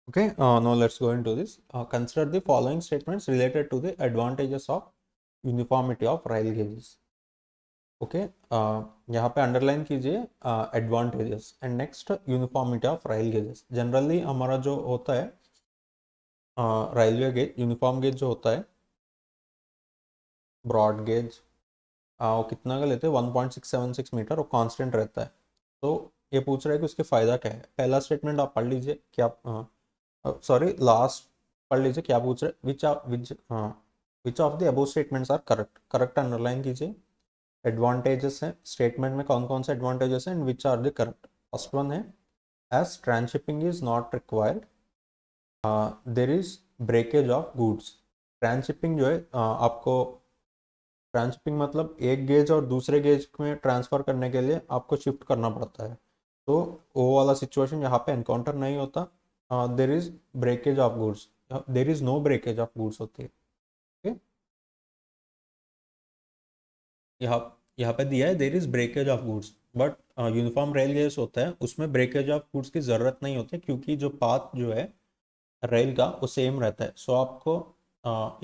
Okay, now let's go into this. Consider the following statements related to the advantages of uniformity of rail gauges. Okay, यहाँ पे अंडरलाइन कीजिए advantages and next uniformity of Rahul gauges. Generally हमारा जो होता है रेलवे गेज, यूनिफॉर्म गेज जो होता है, ब्रॉड गेज, वो कितना का लेते हैं 1.676 मीटर, वो कांस्टेंट रहता है. तो ये पूछ रहा है कि उसके फ़ायदा क्या है. पहला स्टेटमेंट आप पढ़ लीजिए, क्या, सॉरी लास्ट पढ़ लीजिए क्या पूछ रहे, which of the above statements are correct. Correct underline कीजिए. एडवांटेजेस हैं, स्टेटमेंट में कौन कौन से एडवांटेजेस हैं and which are the correct. First one है, as transshipping is not required, there is breakage of goods. Transshipping जो है, आपको ट्रांसशिपिंग मतलब एक गेज और दूसरे गेज में ट्रांसफ़र करने के लिए आपको शिफ्ट करना पड़ता है. तो वो वाला सिचुएशन यहाँ पे एनकाउंटर नहीं होता. There is breakage of goods, there is no breakage of goods होती है. okay? यहाँ यहाँ पे दिया है there is breakage of goods, but uniform rail gauge होता है उसमें ब्रेकेज ऑफ गुड्स की ज़रूरत नहीं होती, क्योंकि जो पाथ जो है रेल का वो सेम रहता है. सो आपको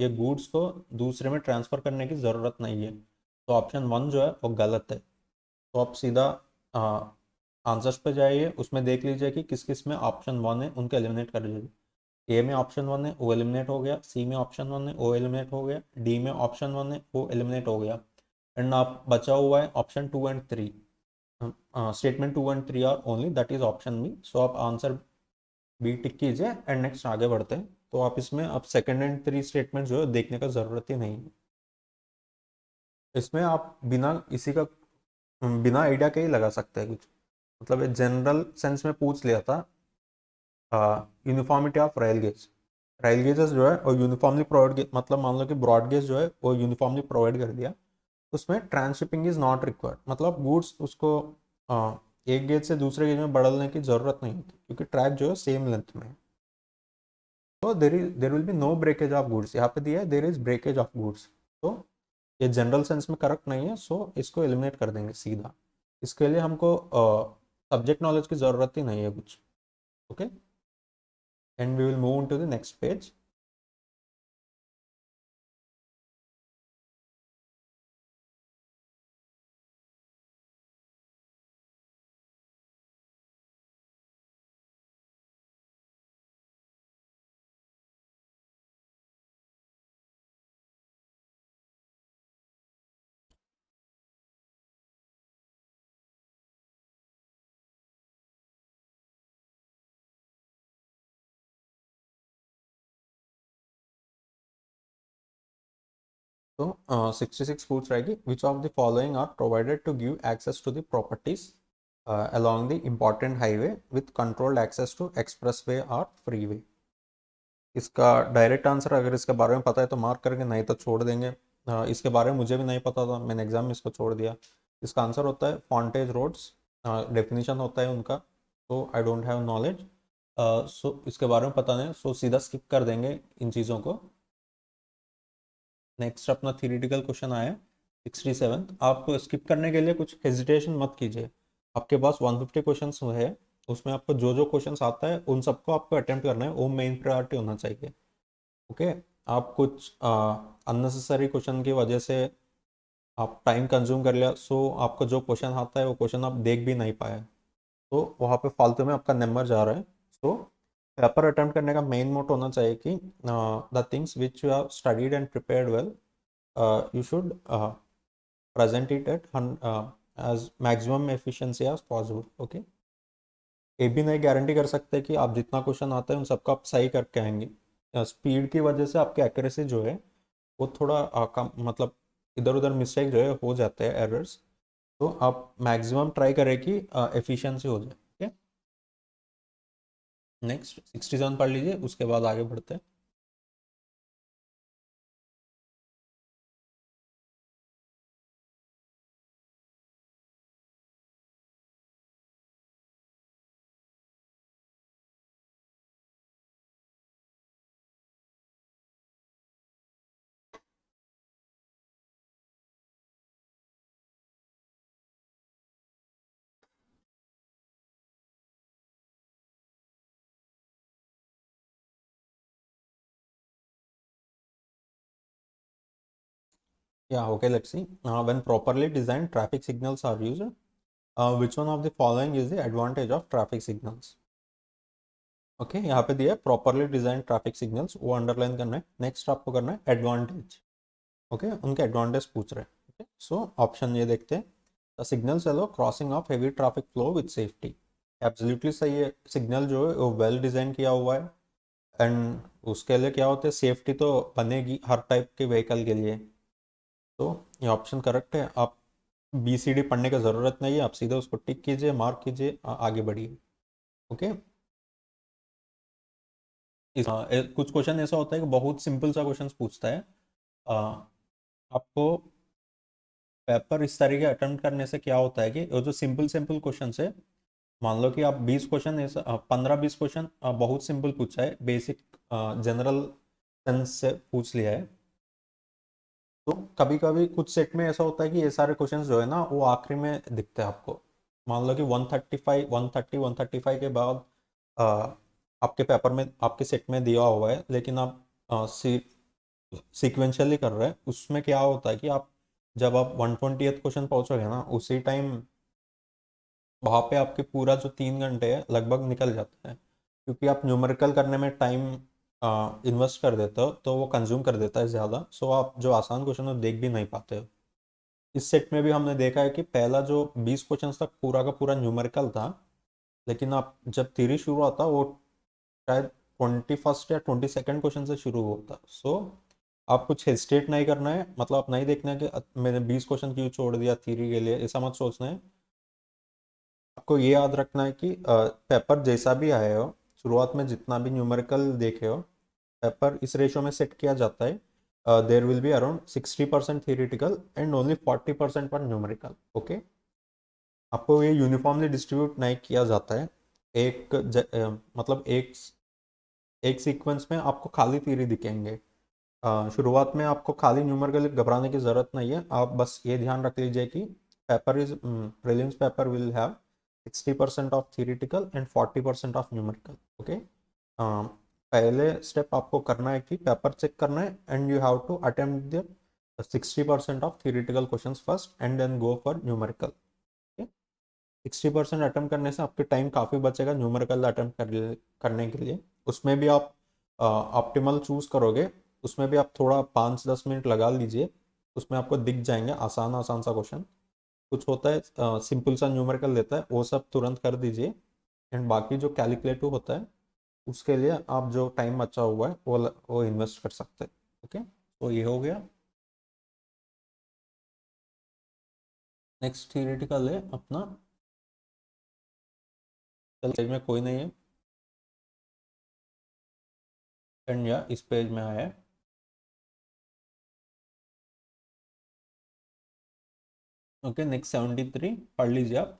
ये गुड्स को दूसरे में ट्रांसफ़र करने की ज़रूरत नहीं है. तो ऑप्शन 1 जो है वो गलत है. तो आप सीधा आंसर्स पे जाइए, उसमें देख लीजिए कि किस किस में ऑप्शन 1 है, उनको एलिमिनेट कर लीजिए. ए में ऑप्शन 1 है, वो एलिमिनेट हो गया. सी में ऑप्शन 1 है, वो एलिमिनेट हो गया. डी में ऑप्शन 1 है, वो एलिमिनेट हो गया. एंड आप बचा हुआ है option 2 and 3. Statement 2 and 3 are only, that is option B. So आप आंसर बी टिक कीजिए एंड नेक्स्ट आगे बढ़ते हैं. तो आप इसमें अब सेकंड एंड 3 स्टेटमेंट जो है देखने का ज़रूरत ही नहीं है. इसमें आप बिना इसी का बिना आइडिया के ही लगा सकते हैं कुछ. मतलब जनरल सेंस में पूछ लिया था, uniformity of rail gauge. Rail gauges जो है और यूनिफॉर्मली प्रोवाइड, मतलब मान लो कि ब्रॉड गेज जो है वो यूनिफॉर्मली प्रोवाइड कर दिया, उसमें ट्रांसशिपिंग इज नॉट रिक्वायर्ड, मतलब गुड्स उसको एक गेज से दूसरे गेज में बदलने की ज़रूरत नहीं होती, क्योंकि ट्रैक जो है सेम लेंथ में है. तो there will be no breakage of goods. यहाँ पे दिया है there is breakage of goods. तो ये जनरल सेंस में करेक्ट नहीं है, सो इसको एलिमिनेट कर देंगे सीधा. इसके लिए हमको सब्जेक्ट नॉलेज की ज़रूरत ही नहीं है कुछ. Okay, and we will move to the next page. तो 66 पूछ रहा है कि which of the following are provided to give access to the properties along the important highway with controlled access to expressway or freeway. इसका डायरेक्ट आंसर अगर इसके बारे में पता है तो मार्क करके, नहीं तो छोड़ देंगे। इसके बारे में मुझे भी नहीं पता था, मैंने एग्जाम में इसको छोड़ दिया। इसका आंसर होता है फ्रंटेज रोड्स, डेफिनेशन होता है उनका, तो आई डोंट हैव नॉलेज, सो इसके बारे में पता नहीं, सो सीधा स्किप कर देंगे इन चीज़ों को। नेक्स्ट अपना थ्योरेटिकल क्वेश्चन आया 67। आप स्किप करने के लिए कुछ हेजिटेशन मत कीजिए, आपके पास 150 क्वेश्चंस है, उसमें आपको जो जो क्वेश्चंस आता है उन सबको आपको अटेम्प्ट करना है, वो मेन प्रायोरिटी होना चाहिए। ओके, आप कुछ अननेसेसरी क्वेश्चन की वजह से आप टाइम कंज्यूम कर लिया, सो आपको जो क्वेश्चन आता है वो क्वेश्चन आप देख भी नहीं पाए, तो वहाँ पे फालतू में आपका नंबर जा रहा है। सो पेपर अटेम्प्ट करने का मेन मोटो होना चाहिए कि the things which you have studied and prepared well, you should present it at as maximum efficiency as possible. Okay, ये भी नहीं गारंटी कर सकते कि आप जितना क्वेश्चन आता है उन सबको आप सही करके आएंगे। स्पीड की वजह से आपकी एक्यूरेसी जो है वो थोड़ा कम, मतलब इधर उधर मिस्टेक जो है हो जाते हैं, एरर्स, तो आप मैक्सिमम ट्राई करें कि एफिशिएंसी हो जाए। ठीक है, नेक्स्ट 67 पढ़ लीजिए, उसके बाद आगे बढ़ते हैं। Yeah, okay, let's see. When properly designed traffic signals are used, which one of the following is the advantage of traffic signals? Okay, यहाँ पे दिया है प्रॉपरली डिजाइन ट्रैफिक सिग्नल्स, वो अंडरलाइन करना है। नेक्स्ट आपको करना है एडवांटेज। ओके, उनके एडवांटेज पूछ रहे हैं। ओके, सो ऑप्शन ये देखते हैं। The signals allow crossing of heavy traffic flow with safety. Absolutely सही है, सिग्नल जो है वो वेल डिजाइन किया हुआ है, एंड उसके लिए क्या होता है, सेफ्टी तो बनेगी हर टाइप के व्हीकल के लिए, तो ये ऑप्शन करेक्ट है। आप बी सी डी पढ़ने की ज़रूरत नहीं है, आप सीधे उसको टिक कीजिए, मार्क कीजिए, आगे बढ़िए। ओके, कुछ क्वेश्चन ऐसा होता है कि बहुत सिंपल सा क्वेश्चन पूछता है, आपको पेपर इस तरीके अटेम्प्ट करने से क्या होता है कि वो जो सिंपल सिंपल क्वेश्चन है, मान लो कि आप 20 क्वेश्चन ऐसा 15-20 क्वेश्चन बहुत सिंपल पूछा है, बेसिक जनरल सेंस से पूछ लिया है, तो कभी कभी कुछ सेट में ऐसा होता है कि ये सारे क्वेश्चंस जो है ना वो आखिरी में दिखते हैं आपको। मान लो कि 135 130 135 के बाद अ, आपके पेपर में आपके सेट में दिया हुआ है, लेकिन आप सीक्वेंशियली कर रहे हैं, उसमें क्या होता है कि आप जब आप 120th क्वेश्चन पहुंचोगे ना, उसी टाइम वहाँ पे आपके पूरा जो 3 घंटे है लगभग निकल जाता है, क्योंकि आप न्यूमेरिकल करने में टाइम इन्वेस्ट कर देते हो, तो वो कंज्यूम कर देता है ज़्यादा, सो आप जो आसान क्वेश्चन है देख भी नहीं पाते हो। इस सेट में भी हमने देखा है कि पहला जो 20 क्वेश्चन तक पूरा का पूरा न्यूमेरिकल था, लेकिन आप जब थ्योरी शुरू होता वो शायद 21st या 22nd क्वेश्चन से शुरू होता, सो आप कुछ हेजिटेट नहीं करना है, मतलब आप नहीं देखना है कि मैंने 20 क्वेश्चन क्यों छोड़ दिया थ्योरी के लिए, ऐसा मत सोचना है। आपको ये याद रखना है कि पेपर जैसा भी आए हो, शुरुआत में जितना भी न्यूमेरिकल देखे हो, पेपर इस रेशो में सेट किया जाता है, देर will be around 60% theoretical and only 40% पर न्यूमेरिकल। ओके, आपको ये यूनिफॉर्मली डिस्ट्रीब्यूट नहीं किया जाता है, मतलब एक एक सीक्वेंस में आपको खाली थ्योरी दिखेंगे। शुरुआत में आपको खाली न्यूमेरिकल घबराने की ज़रूरत नहीं है, आप बस ये ध्यान रख लीजिए कि paper is prelims paper will have 60% of theoretical and 40% of numerical. Okay, पहले स्टेप आपको करना है कि पेपर चेक करना है, and you have to attempt the 60% of theoretical question first and then go for numerical. 60% attempt करने से आपके टाइम काफ़ी बचेगा न्यूमेरिकल अटेम्प्ट करने के लिए। उसमें भी आप ऑप्टिमल चूज करोगे, उसमें भी आप थोड़ा 5-10 मिनट लगा लीजिए, उसमें आपको दिख जाएंगे आसान आसान सा क्वेश्चन। कुछ होता है सिंपल सा न्यूमेरिकल देता है, वो सब तुरंत कर दीजिए, एंड बाकी जो कैलकुलेटिव होता है उसके लिए आप जो टाइम बचा हुआ है वो इन्वेस्ट कर सकते हैं। ओके, तो ये हो गया। नेक्स्ट थियरिटिकल है अपना चल पेज में कोई नहीं है, एंड या इस पेज में आया है। ओके, नेक्स्ट 73 पढ़ लीजिए आप।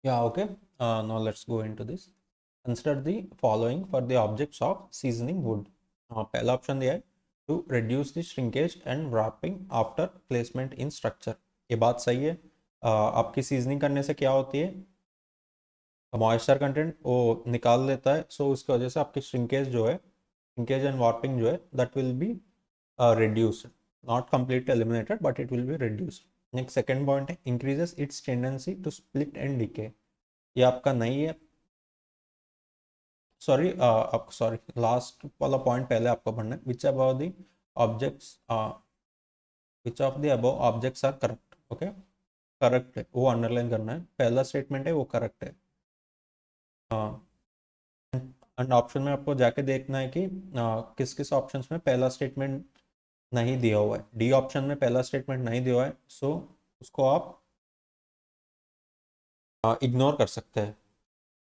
Yeah, okay. Now let's go into this. Consider the following for the objects of seasoning wood. पहला ऑप्शन दिया है to reduce the shrinkage and wrapping after placement in structure. ये बात सही है। आपकी सीजनिंग करने से क्या होती है, मॉइस्चर कंटेंट वो निकाल लेता है, सो उसकी वजह से आपकी श्रिंकेज जो है, श्रिंकेज एंड वार्पिंग जो है, that will be reduced, not completely eliminated but it will be reduced. Next second point है increases its tendency to split and decay. ये आपका नहीं है, सॉरी आप सॉरी लास्ट वाला पॉइंट पहले आपको पढ़ना है। Which about the objects, which of the above objects are correct. Okay, correct है वो अंडरलाइन करना है, पहला स्टेटमेंट है वो करेक्ट है। एंड ऑप्शन में आपको जाके देखना है कि किस किस ऑप्शंस में पहला स्टेटमेंट नहीं दिया हुआ है। डी ऑप्शन में पहला स्टेटमेंट नहीं दिया हुआ है, सो उसको आप इग्नोर कर सकते हैं।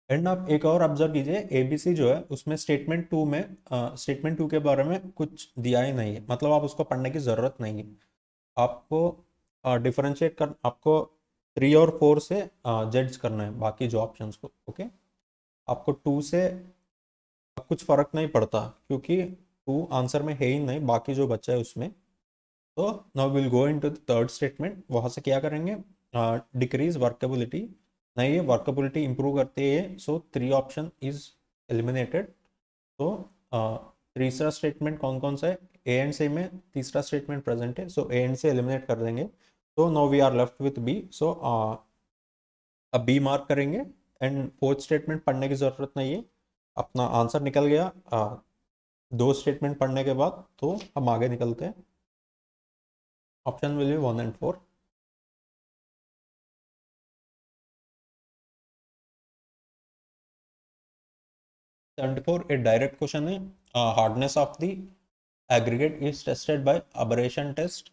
एंड आप एक और ऑब्जर्व कीजिए, एबीसी जो है उसमें स्टेटमेंट टू में स्टेटमेंट टू के बारे में कुछ दिया ही नहीं है, मतलब आप उसको पढ़ने की ज़रूरत नहीं है। आपको डिफरेंशिएट कर, आपको 3 और 4 से जज करना है बाकी जो ऑप्शंस को। ओके, आपको 2 से कुछ फर्क नहीं पड़ता क्योंकि 2 आंसर में है ही नहीं, बाकी जो बचा है उसमें। तो now will go into the third statement. वहाँ से क्या करेंगे, डिक्रीज वर्केबिलिटी, नहीं ये वर्केबिलिटी इंप्रूव करती है, सो 3 ऑप्शन इज एलिमिनेटेड। तो तीसरा स्टेटमेंट कौन कौन सा है, ए एंड सी में तीसरा स्टेटमेंट प्रेजेंट है, सो ए एंड सी एलिमिनेट कर देंगे। तो now we are left with B, so अब बी मार्क करेंगे। एंड फोर्थ स्टेटमेंट पढ़ने की ज़रूरत नहीं है, अपना आंसर निकल गया 2 स्टेटमेंट पढ़ने के बाद। तो हम आगे निकलते हैं, ऑप्शन विल बी 1 and 4। 74 एक डायरेक्ट क्वेश्चन है। Hardness of the aggregate is tested by abrasion test.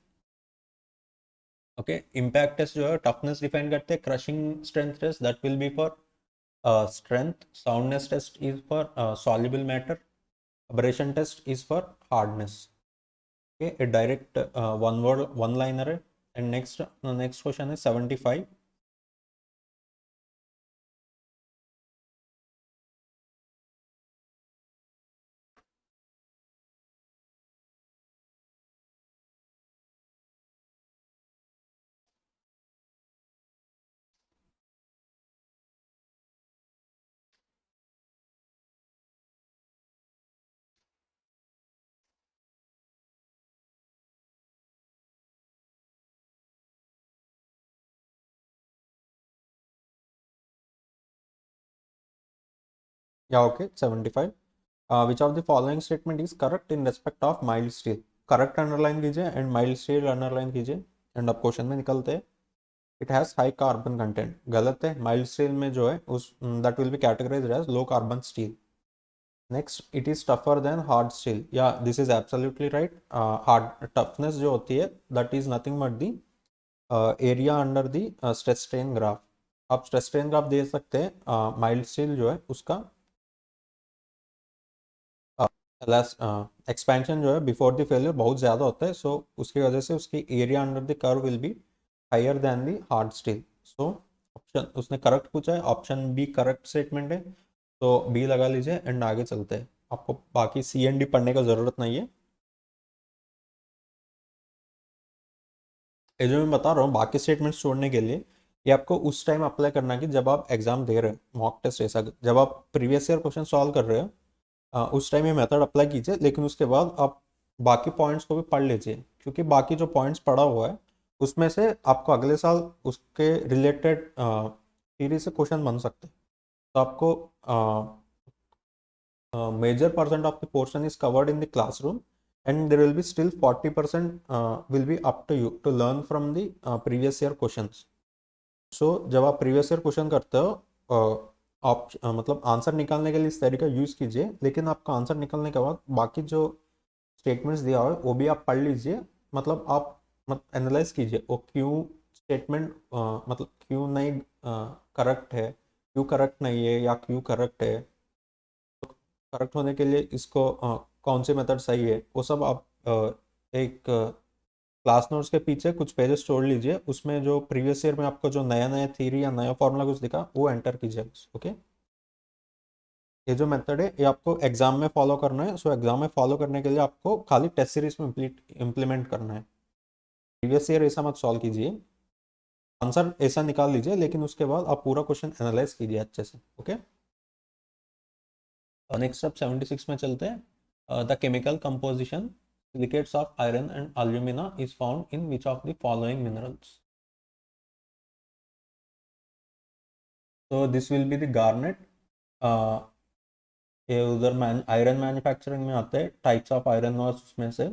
Okay, impact test जो है टफनेस डिफाइन करते हैं, crushing strength test that will be for strength, soundness test is for soluble matter, aberration test is for hardness। okay, a direct one word one liner है। and next question is 75। Yeah okay 75। Which of the following statement is correct in respect of mild steel. Correct underline कीजिए एंड माइल्ड स्टील अंडरलाइन कीजिए। एंड अब क्वेश्चन में निकलते हैं। It has high carbon content, गलत है। माइल्ड स्टील में जो है उस that will be categorised as low carbon steel. Next, it is tougher than hard steel, yeah this is absolutely right. Hard toughness जो होती है that is nothing but the area under the stress strain graph. आप स्ट्रेस स्ट्रेन ग्राफ दे सकते हैं, माइल्ड स्टील जो है उसका एक्सपेंशन जो है बिफोर द फेलियर बहुत ज़्यादा होता है, सो उसकी वजह से उसकी area under the curve will be higher than the hard steel. So option उसने करेक्ट पूछा है, ऑप्शन बी करेक्ट स्टेटमेंट है, तो बी लगा लीजिए एंड आगे चलते हैं। आपको बाकी सी एंड डी पढ़ने का ज़रूरत नहीं है। ये जो मैं बता रहा हूँ बाकी स्टेटमेंट्स छोड़ने के लिए, ये आपको उस टाइम अप्लाई करना है कि जब आप एग्जाम दे रहे हो, मॉक टेस्ट ऐसा, जब आप प्रीवियस ईयर क्वेश्चन सॉल्व कर रहे हो, उस टाइम ये मेथड अप्लाई कीजिए। लेकिन उसके बाद आप बाकी पॉइंट्स को भी पढ़ लीजिए, क्योंकि बाकी जो पॉइंट्स पढ़ा हुआ है उसमें से आपको अगले साल उसके रिलेटेड सीरीज से क्वेश्चन बन सकते हैं। तो आपको major percent of the portion is covered in the classroom, and there will be still 40% will be up to you to learn from the previous year questions. So जब आप प्रीवियस ईयर क्वेश्चन करते हो, आप मतलब आंसर निकालने के लिए इस तरीका यूज कीजिए, लेकिन आपका आंसर निकलने के बाद बाकी जो स्टेटमेंट्स दिया हो वो भी आप पढ़ लीजिए। मतलब आप एनालाइज कीजिए वो क्यों स्टेटमेंट मतलब क्यों नहीं करेक्ट है, क्यों करेक्ट नहीं है, या क्यों करेक्ट है। करेक्ट होने के लिए इसको कौन से मेथड सही है, वो सब आप एक क्लास नोट्स के पीछे कुछ पेजेस छोड़ लीजिए, उसमें जो प्रीवियस ईयर में आपको जो नया नया थ्योरी या नया फॉर्मूला कुछ दिखा वो एंटर कीजिए बस। ओके, ये जो मेथड है ये आपको एग्जाम में फॉलो करना है। सो एग्जाम में फॉलो करने के लिए आपको खाली टेस्ट सीरीज में इम्प्लीमेंट करना है। प्रीवियस ईयर ऐसा मत सॉल्व कीजिए, आंसर ऐसा निकाल लीजिए, लेकिन उसके बाद आप पूरा क्वेश्चन एनालाइज कीजिए अच्छे से। ओके, नेक्स्ट अब 76 में चलते हैं। The chemical composition silicates of iron and alumina is found in which of the following minerals? So this will be the garnet. ये उधर आयरन मैन्युफैक्चरिंग में आते हैं, टाइप्स ऑफ आयरन और उसमें से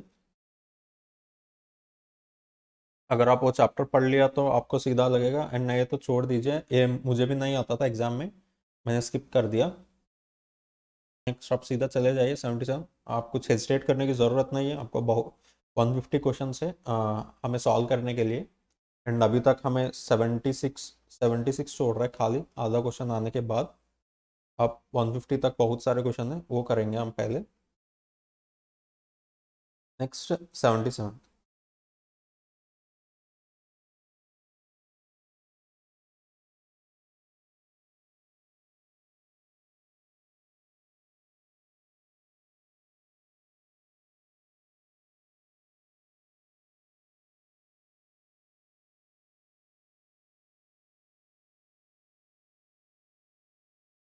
अगर आप वो चैप्टर पढ़ लिया तो आपको सीधा लगेगा, एंड नहीं तो छोड़ दीजिए, ये मुझे भी नहीं आता था एग्जाम में, मैंने स्किप कर दिया। नेक्स्ट आप सीधा चले जाइए 77। आप कुछ हेजिटेट करने की ज़रूरत नहीं है, आपको बहुत 150 क्वेश्चन है हमें सॉल्व करने के लिए, एंड अभी तक हमें 76 छोड़ रहा है खाली आधा क्वेश्चन आने के बाद। अब 150 तक बहुत सारे क्वेश्चन है, वो करेंगे हम पहले। Next 77।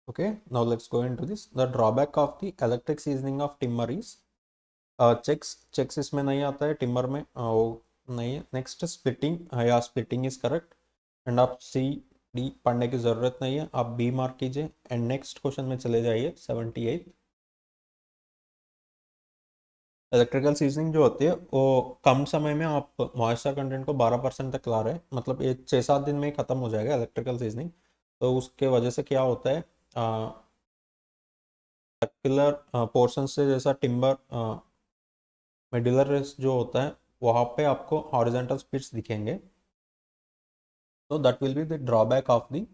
Okay, now let's go into this. The drawback of the electric seasoning of timber is checks इसमें नहीं आता है, टिम्बर में वो नहीं है। नेक्स्ट स्प्लिटिंग, या स्प्लिटिंग इज करेक्ट, एंड आप सी डी पढ़ने की ज़रूरत नहीं है, आप बी मार्क कीजिए। एंड नेक्स्ट क्वेश्चन में चले जाइए 78। इलेक्ट्रिकल सीजनिंग जो होती है वो कम समय में आप मॉइस्चर कंटेंट को 12% तक ला रहे हैं, मतलब ये 6-7 दिन में ही ख़त्म हो जाएगा इलेक्ट्रिकल सीजनिंग। तो उसके वजह से क्या होता है, सर्कुलर पोर्शन से जैसा टिम्बर मिडिलर जो होता है वहाँ पे आपको हॉरिजॉन्टल स्पिट्स दिखेंगे। तो that will be the drawback of the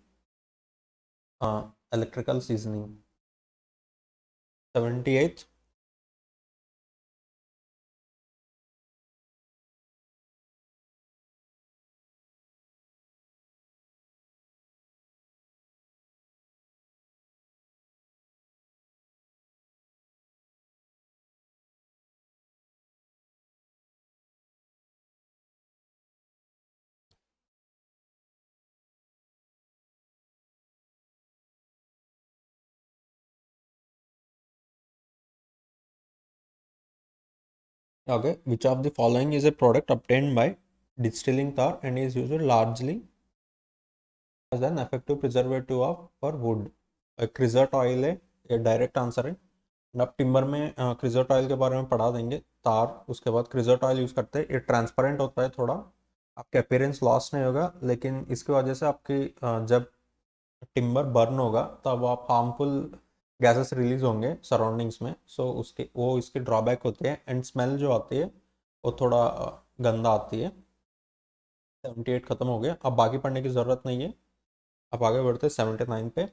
electrical seasoning. 78। Okay, which of the following is a product obtained by distilling tar and is used largely as an effective preservative of for wood? Creosote oil है, ये डायरेक्ट आंसर है। अब टिम्बर में क्रिजट ऑयल के बारे में पढ़ा देंगे, तार उसके बाद क्रिजट ऑयल यूज़ करते हैं। ये ट्रांसपेरेंट होता है थोड़ा, आपके अपेयरेंस लॉस नहीं होगा, लेकिन इसकी वजह से आपकी जब टिम्बर बर्न होगा तब आप हार्मफुल गैसेस रिलीज होंगे सराउंडिंग्स में। सो उसके वो इसके ड्रॉबैक होते हैं, एंड स्मेल जो आती है वो थोड़ा गंदा आती है। 78 खत्म हो गया, अब बाकी पढ़ने की ज़रूरत नहीं है। अब आगे बढ़ते हैं 79 पे।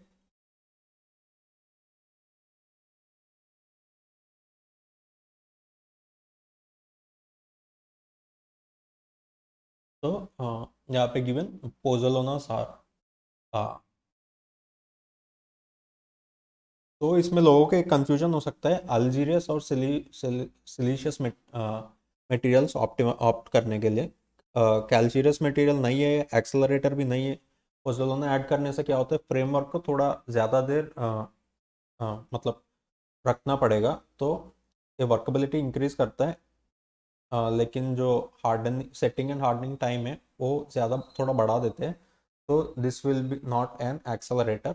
तो यहाँ पे गिवन पोजोलोना सार। हाँ, तो इसमें लोगों के कंफ्यूजन हो सकता है अल्जीरियस और सिलीशियस मटेरियल्स ऑप्ट करने के लिए। कैल्शियस मटेरियल नहीं है, एक्सेलरेटर भी नहीं है। पोज़ोलाना ऐड करने से क्या होता है, फ्रेमवर्क को थोड़ा ज़्यादा देर मतलब रखना पड़ेगा, तो ये वर्कबिलिटी इंक्रीज करता है। लेकिन जो hardening, setting and hardening time है वो ज़्यादा थोड़ा बढ़ा देते हैं। तो this will be not an accelerator.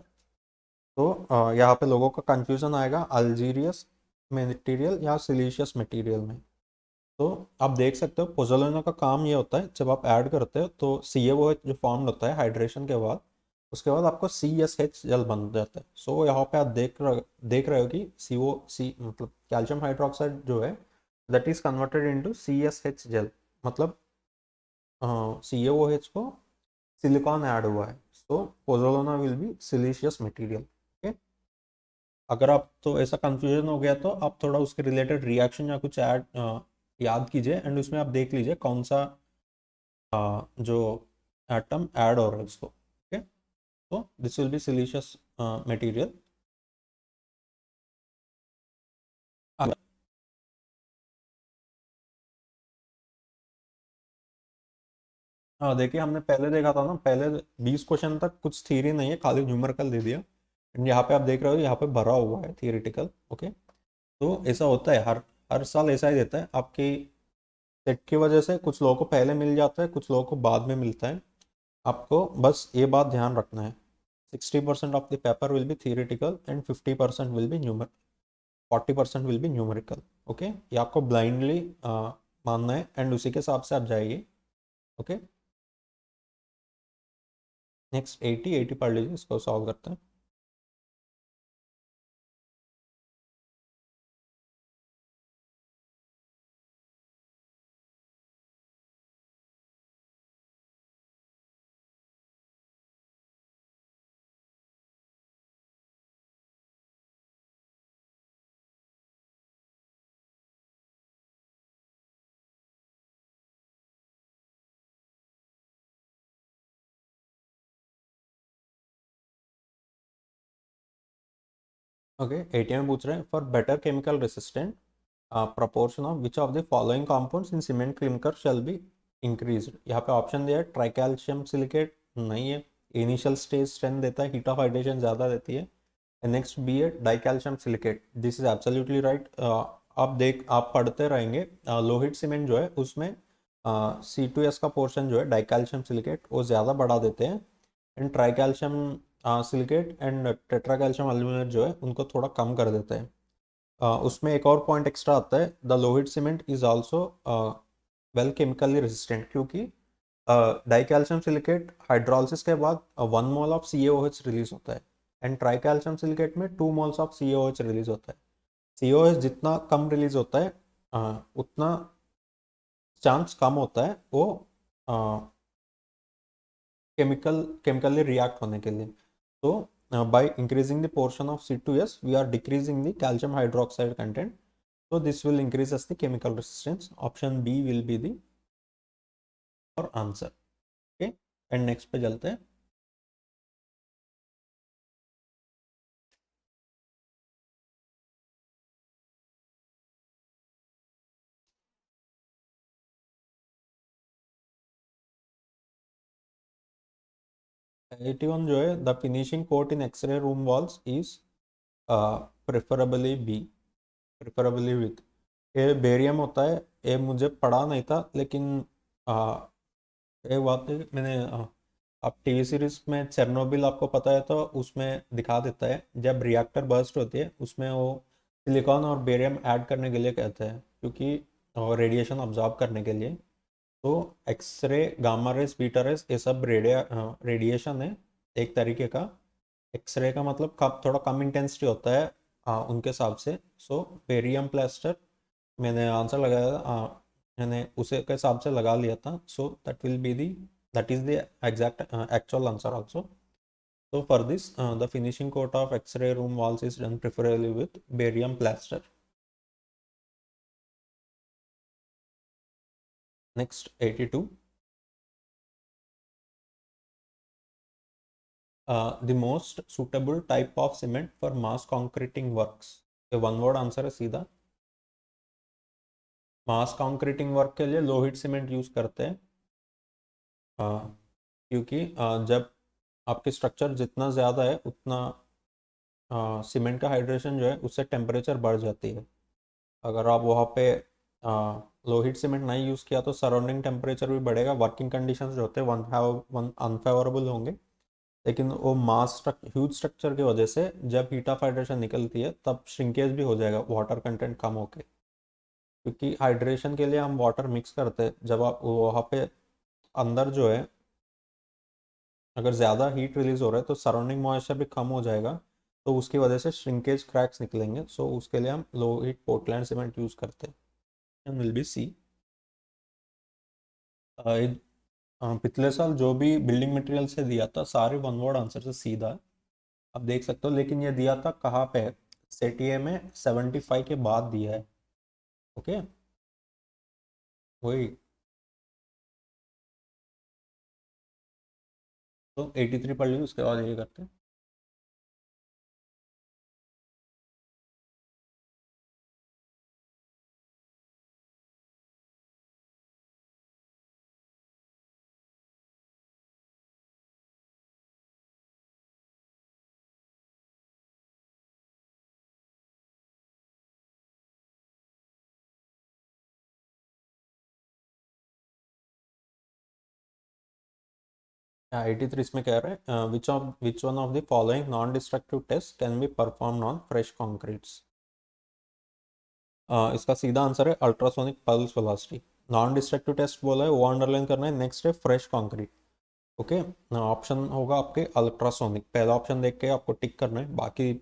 तो यहाँ पे लोगों का कंफ्यूजन आएगा अल्जीरियस मटेरियल या सिलीशियस मटेरियल में। तो आप देख सकते हो पोज़ोलाना का काम ये होता है, जब आप ऐड करते हो तो CaOH जो फॉर्म होता है हाइड्रेशन के बाद, उसके बाद आपको CSH जल बन जाता है। सो यहाँ पे आप देख रहे हो कि CO मतलब कैल्शियम हाइड्रोक्साइड जो है that is converted into CSH gel, मतलब CaOH को सिलिकॉन ऐड हुआ है। So pozzolana will be siliceous material. Okay, अगर आप तो ऐसा कंफ्यूजन हो गया तो आप थोड़ा उसके रिलेटेड रिएक्शन या कुछ ऐड याद कीजिए, एंड उसमें आप देख लीजिए कौन सा जो एटम ऐड हो रहा है उसको। ओके, तो this will be siliceous material. हाँ देखिए, हमने पहले देखा था ना, पहले 20 क्वेश्चन तक कुछ थ्योरी नहीं है, खाली न्यूमेरिकल दे दिया। एंड यहाँ पे आप देख रहे हो, यहाँ पे भरा हुआ है थियोरिटिकल। ओके, तो ऐसा होता है, हर हर साल ऐसा ही देता है। आपकी सेट की वजह से कुछ लोगों को पहले मिल जाता है, कुछ लोगों को बाद में मिलता है। आपको बस ये बात ध्यान रखना है, 60% of the paper will be theoretical and 50% will be न्यूमर 40% will be numerical. Okay, ये आपको ब्लाइंडली मानना है एंड उसी के हिसाब से आप जाइए। ओके, नेक्स्ट 80 पढ़ लीजिए, इसको सॉल्व करते हैं। ओके, 80 में पूछ रहे हैं, for better chemical resistant proportion of which of the following compounds in cement clinker shall be increased। यहाँ पे ऑप्शन दिया है, ट्राइकैल्शियम सिलिकेट नहीं है, इनिशियल स्टेज स्ट्रेंथ देता है, हीट ऑफ हाइड्रेशन ज़्यादा देती है। नेक्स्ट बी है dicalcium silicate, this is absolutely right. आप पढ़ते रहेंगे, लोहित सीमेंट जो है उसमें C2S का पोर्शन जो है डाइकैल्शियम सिलिकेट वो ज़्यादा बढ़ा देते हैं, एंड ट्राइकैल्शियम सिलिकेट एंड टेट्राकैल्शियम अल्यूमिनेट जो है उनको थोड़ा कम कर देते हैं। उसमें एक और पॉइंट एक्स्ट्रा आता है, the Lohit cement is also well chemically resistant, क्योंकि डाइकैल्शियम सिलिकेट हाइड्रोलिसिस के बाद 1 मोल ऑफ CaOH रिलीज होता है, एंड ट्राइकैल्शियम सिलिकेट में 2 मोल्स ऑफ CaOH रिलीज होता है। CaOH जितना कम रिलीज होता है उतना चांस कम होता है वो केमिकली रिएक्ट होने के लिए। तो by increasing the portion of C2S we are decreasing the calcium hydroxide content, so this will increase as the chemical resistance। option B will be the और आंसर। ओके, एंड नेक्स्ट पे चलते हैं। 81 जो है, the finishing coat in X ray room walls is preferably B, preferably with. ये बेरियम होता है, ये मुझे पढ़ा नहीं था, लेकिन एक बात है, मैंने आप टीवी सीरीज में चेरनोबिल आपको पता है, तो उसमें दिखा देता है जब रिएक्टर बर्स्ट होती है उसमें वो सिलिकॉन और बेरियम ऐड करने के लिए कहते हैं, क्योंकि रेडिएशन ऑब्जॉर्ब करने के लिए। तो X ray, gamma rays, beta rays, ये सब रेडिएशन है एक तरीके का। एक्सरे का मतलब थोड़ा कम इंटेंसिटी होता है उनके हिसाब से। सो बेरियम प्लास्टर मैंने आंसर लगाया, मैंने उसे के हिसाब से लगा लिया था। So that will be the, that is the exact actual answer also. So for this, the finishing coat of X-ray room walls is done preferably with barium plaster. Next, 82. The most suitable type of cement for mass concreting works। ये one word आंसर है सीधा। मास कॉन्क्रीटिंग वर्क के लिए लोहित सीमेंट यूज करते हैं। क्योंकि जब आपके स्ट्रक्चर जितना ज़्यादा है उतना सीमेंट का हाइड्रेशन जो है उससे टेम्परेचर बढ़ जाती है। अगर आप वहाँ पे लो हीट सीमेंट नहीं यूज़ किया तो सराउंडिंग टेम्परेचर भी बढ़ेगा, वर्किंग कंडीशंस जो होते हैं वन अनफेवरेबल होंगे। लेकिन वो मास ह्यूज स्ट्रक्चर की वजह से जब हीट ऑफ हाइड्रेशन निकलती है तब श्रिंकेज भी हो जाएगा वाटर कंटेंट कम होके, क्योंकि हाइड्रेशन के लिए हम वाटर मिक्स करते हैं। जब आप वहाँ पे अंदर जो है अगर ज़्यादा हीट रिलीज हो रहा है तो सराउंडिंग मॉइस्चर भी कम हो जाएगा, तो उसकी वजह से श्रिंकेज क्रैक्स निकलेंगे। सो उसके लिए हम low heat Portland cement use करते हैं। एंड विल बी सी पिछले साल जो भी बिल्डिंग मटेरियल से दिया था सारे वन वर्ड आंसर से सीधा है, आप देख सकते हो। लेकिन ये दिया था कहाँ पे, सेटीए में 75 के बाद दिया है। ओके, वही तो 83 पढ़ लीजिए, उसके बाद ये करते हैं। हाँ 83 इसमें कह रहे हैं which one of the following non destructive test can be perform on fresh concretes. इसका सीधा आंसर है ultrasonic pulse velocity. Non destructive test बोला है वो अंडरलाइन करना है। नेक्स्ट है फ्रेश कंक्रीट। ओके, ऑप्शन होगा आपके अल्ट्रासोनिक, पहला ऑप्शन देख के आपको टिक करना है, बाकी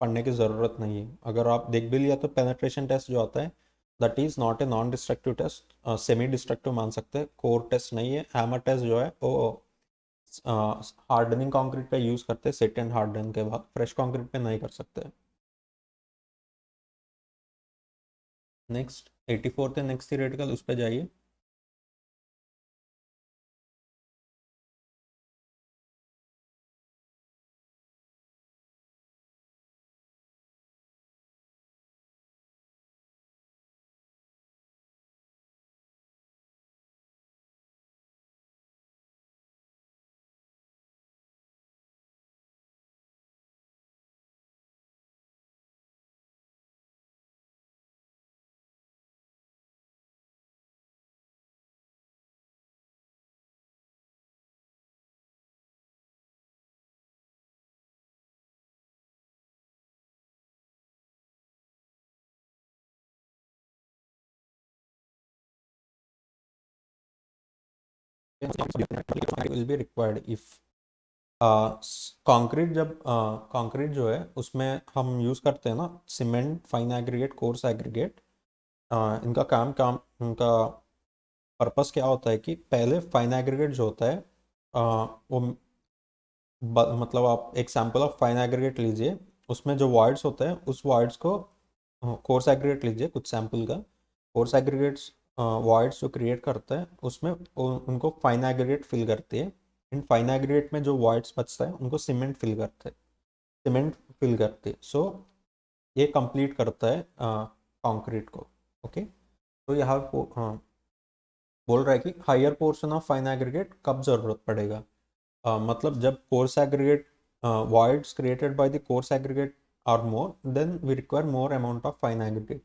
पढ़ने की ज़रूरत नहीं है। अगर आप देख भी लिया तो पेनेट्रेशन टेस्ट जो आता है that is not a non destructive test, semi destructive मान सकते हैं, कोर टेस्ट नहीं है। हैमर टेस्ट जो है वो हार्डनिंग कंक्रीट पे यूज़ करते हैं, सेट एंड हार्डन के बाद फ्रेश कंक्रीट पे नहीं कर सकते। नेक्स्ट 84 थे नेक्स्ट थियरेटिकल, उस पर जाइए। will be required if concrete, जब कंक्रीट जो है उसमें हम यूज़ करते हैं ना cement, fine aggregate, coarse aggregate. इनका इनका पर्पस क्या होता है कि पहले फाइन एग्रीगेट जो होता है वो मतलब आप एक सैंपल ऑफ फाइन एग्रीगेट लीजिए, उसमें जो वॉइड्स होते हैं उस वॉइड्स को कोर्स एग्रीगेट लीजिए कुछ सैंपल का। कोर्स एग्रीगेट्स वॉइड्स जो क्रिएट करते हैं उसमें उनको फाइन एग्रीगेट फिल करती है। इन फाइन एग्रीगेट में जो वॉइड्स बचता है उनको सीमेंट फिल करते हैं, सीमेंट फिल करती है। सो ये कंप्लीट करता है कंक्रीट को। ओके, तो यहाँ हाँ बोल रहा है कि higher portion of fine aggregate कब जरूरत पड़ेगा। मतलब जब coarse aggregate voids created by the coarse aggregate are more, then we require more amount of fine aggregate।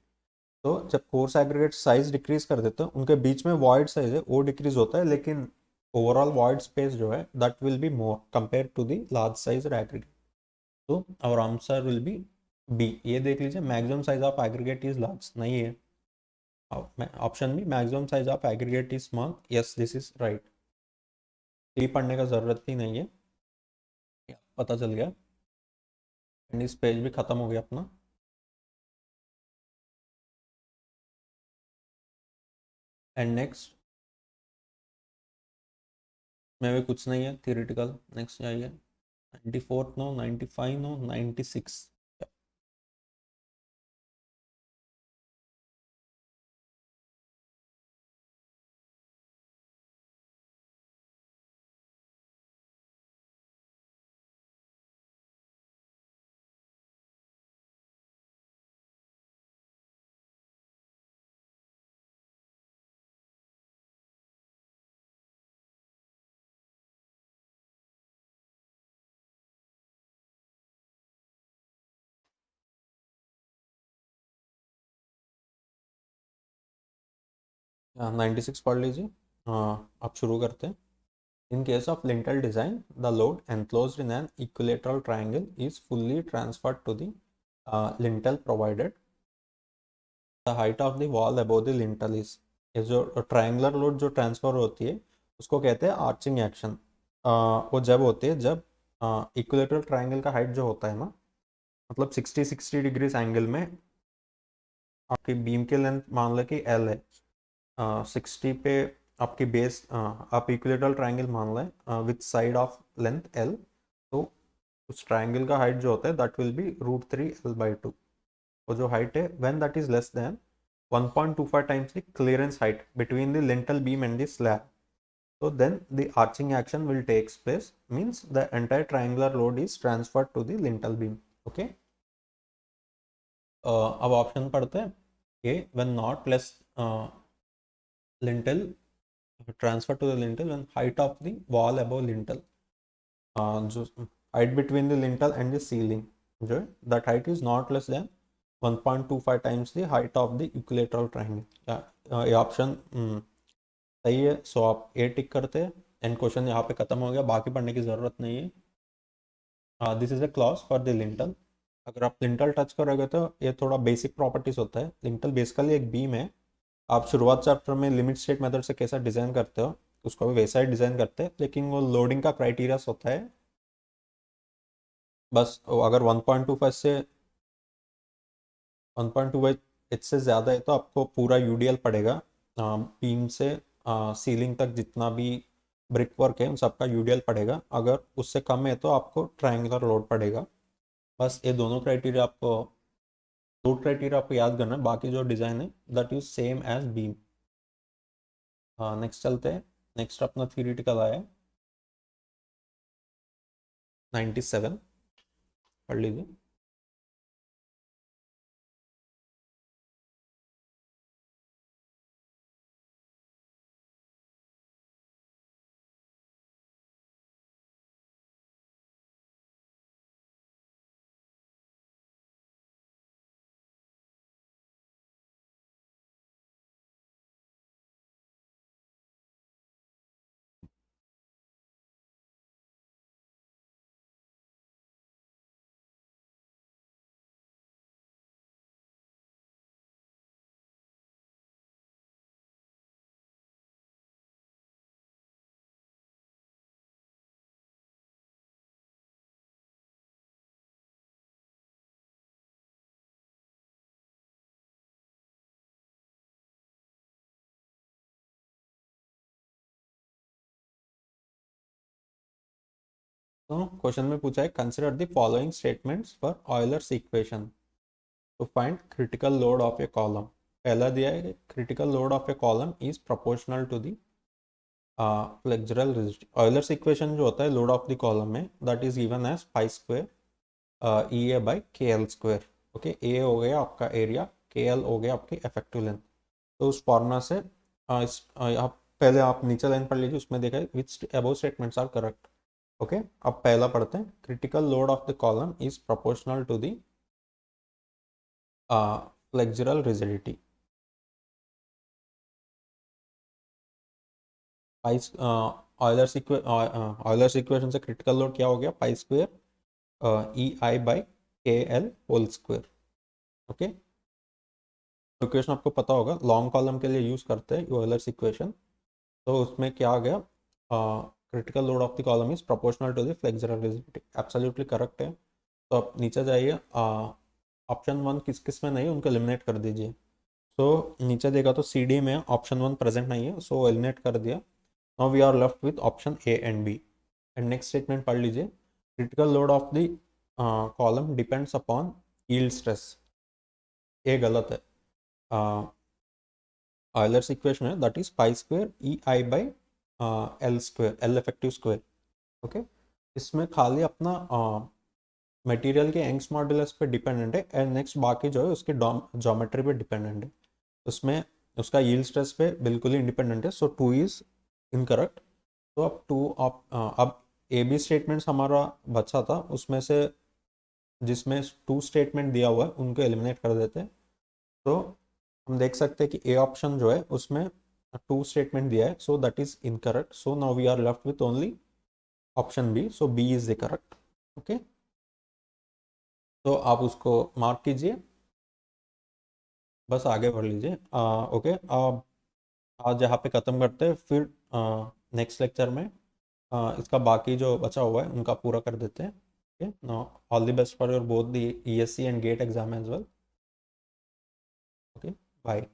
तो जब कोर्स एग्रीगेट साइज डिक्रीज कर देते हैं उनके बीच में वॉइड साइज है वो डिक्रीज होता है, लेकिन ओवरऑल वॉइड स्पेस जो है that will be more compare to the large size aggregate. तो our answer will be B. ये देख लीजिए, maximum size of aggregate is large नहीं है। Option B maximum size of aggregate is small, yes this is right. C पढ़ने का जरूरत ही नहीं है, पता चल गया। एंड इस पेज भी खत्म हो गया अपना। एंड नेक्स्ट में भी कुछ नहीं है थियोरेटिकल। नेक्स्ट जाइए। 94 नो, 95 नो, 96। 96 पढ़ लीजिए। आप शुरू करते हैं। In case of lintel design, the load enclosed in an equilateral triangle is fully transferred to the lintel provided the height of the wall above the lintel is। ये जो ट्रायंगुलर लोड जो ट्रांसफर होती है उसको कहते हैं आर्चिंग एक्शन। वो जब होती है जब इक्विलेटरल ट्रायंगल का हाइट जो होता है ना, मतलब 60 डिग्रीज एंगल में आपकी बीम की लेंथ मान लो कि एल है, 60 पे आपकी बेस, आप इक्विलेटरल ट्रायंगल मान लें with side of length L, तो उस ट्रायंगल का हाइट जो होता है दैट विल बी √3 L/2। वो जो हाइट है when that is less than 1.25 times the clearance height between the lintel beam and the slab, so then the arching action will takes place, means the entire triangular load is transferred to the lintel beam। okay, अब ऑप्शन पढ़ते हैं कि when not less lintel transfer to the lintel when height of the wall above lintel, जो height between the lintel and the ceiling जो है that height is not less than 1.25 times the height of the equilateral triangle। ये ऑप्शन सही है, सो आप ए टिक करते हैं एंड क्वेश्चन यहाँ पे खत्म हो गया, बाकी पढ़ने की ज़रूरत नहीं है। This is a clause for the lintel. अगर आप लिंटल टच करोगे तो ये थोड़ा बेसिक प्रॉपर्टीज होता है। लिंटल बेसिकली एक बीम है। आप शुरुआत चैप्टर में लिमिट स्टेट मेथड से कैसा डिज़ाइन करते हो उसको भी वैसा ही डिज़ाइन करते हैं, लेकिन वो लोडिंग का क्राइटेरियास होता है बस अगर 1.25 से 1.25 इससे ज़्यादा है तो आपको पूरा यूडीएल पड़ेगा। बीम से सीलिंग तक जितना भी ब्रिक वर्क है उन सबका यूडीएल पड़ेगा। अगर उससे कम है तो आपको ट्रायंगुलर लोड पड़ेगा। बस ये दोनों क्राइटेरिया आपको, दो क्राइटेरिया आपको याद करना है, बाकी जो डिज़ाइन है that is same as beam. Next चलते हैं। नेक्स्ट अपना थियोरेटिकल आया 97, पढ़ लीजिए। तो क्वेश्चन में पूछा है consider the following statements for Euler's equation to find critical load of a column. पहला दिया है critical load of a column is proportional to the flexural rigidity. Euler's equation जो होता है लोड ऑफ द कॉलम में that is given as pi square EA/KL²। Okay, A हो गया आपका एरिया, KL हो गया आपकी इफेक्टिव लेंथ। तो उस फॉर्मूला से आप पहले आप नीचे लाइन पढ़ लीजिए, उसमें देखा है which above statements are correct. Okay, अब पहला पढ़ते हैं। Critical load of the column is proportional to the flexural rigidity. Euler's equation से क्रिटिकल लोड क्या हो गया, pi square EI/KL² okay, equation आपको पता होगा, लॉन्ग कॉलम के लिए यूज करते हैं ऑयलर्स इक्वेशन। तो उसमें क्या आ गया, critical load of the column is proportional to the flexural rigidity. Absolutely correct है। तो आप नीचे जाइए, ऑप्शन 1 किस किस में नहीं है उनको एलिमिनेट कर दीजिए। तो नीचे देखा तो CD में ऑप्शन 1 प्रेजेंट नहीं है, सो एलिमिनेट कर दिया। Now we are left with option A and B। And next statement पढ़ लीजिए। Critical load of the column depends upon yield stress. ये गलत है। ऑयलर्स इक्वेशन है that is pi square EI/L², L effective square. Okay, इसमें खाली अपना मटेरियल के यंग्स मॉडुलस पे डिपेंडेंट है एंड नेक्स्ट बाकी जो है उसके ज्योमेट्री पे डिपेंडेंट है। उसमें उसका यील्ड स्ट्रेस पे बिल्कुल ही इंडिपेंडेंट है, सो 2 इज इनकरेक्ट। तो अब 2 अब AB स्टेटमेंट्स हमारा बचा था, उसमें से जिसमें 2 स्टेटमेंट दिया हुआ है उनको एलिमिनेट कर देते हैं। तो हम देख सकते हैं कि A ऑप्शन जो है उसमें टू स्टेटमेंट दिया है, so that is incorrect. So now we are left with only option B. So B is the correct. Okay, तो आप उसको मार्क कीजिए, बस आगे बढ़ लीजिए. ओके, आज यहाँ पे ख़त्म करते हैं, फिर नेक्स्ट लेक्चर में इसका बाकी जो बचा हुआ है उनका पूरा कर देते हैं. Okay, now all the best for your both the ESC and GATE exam as well. Okay, bye.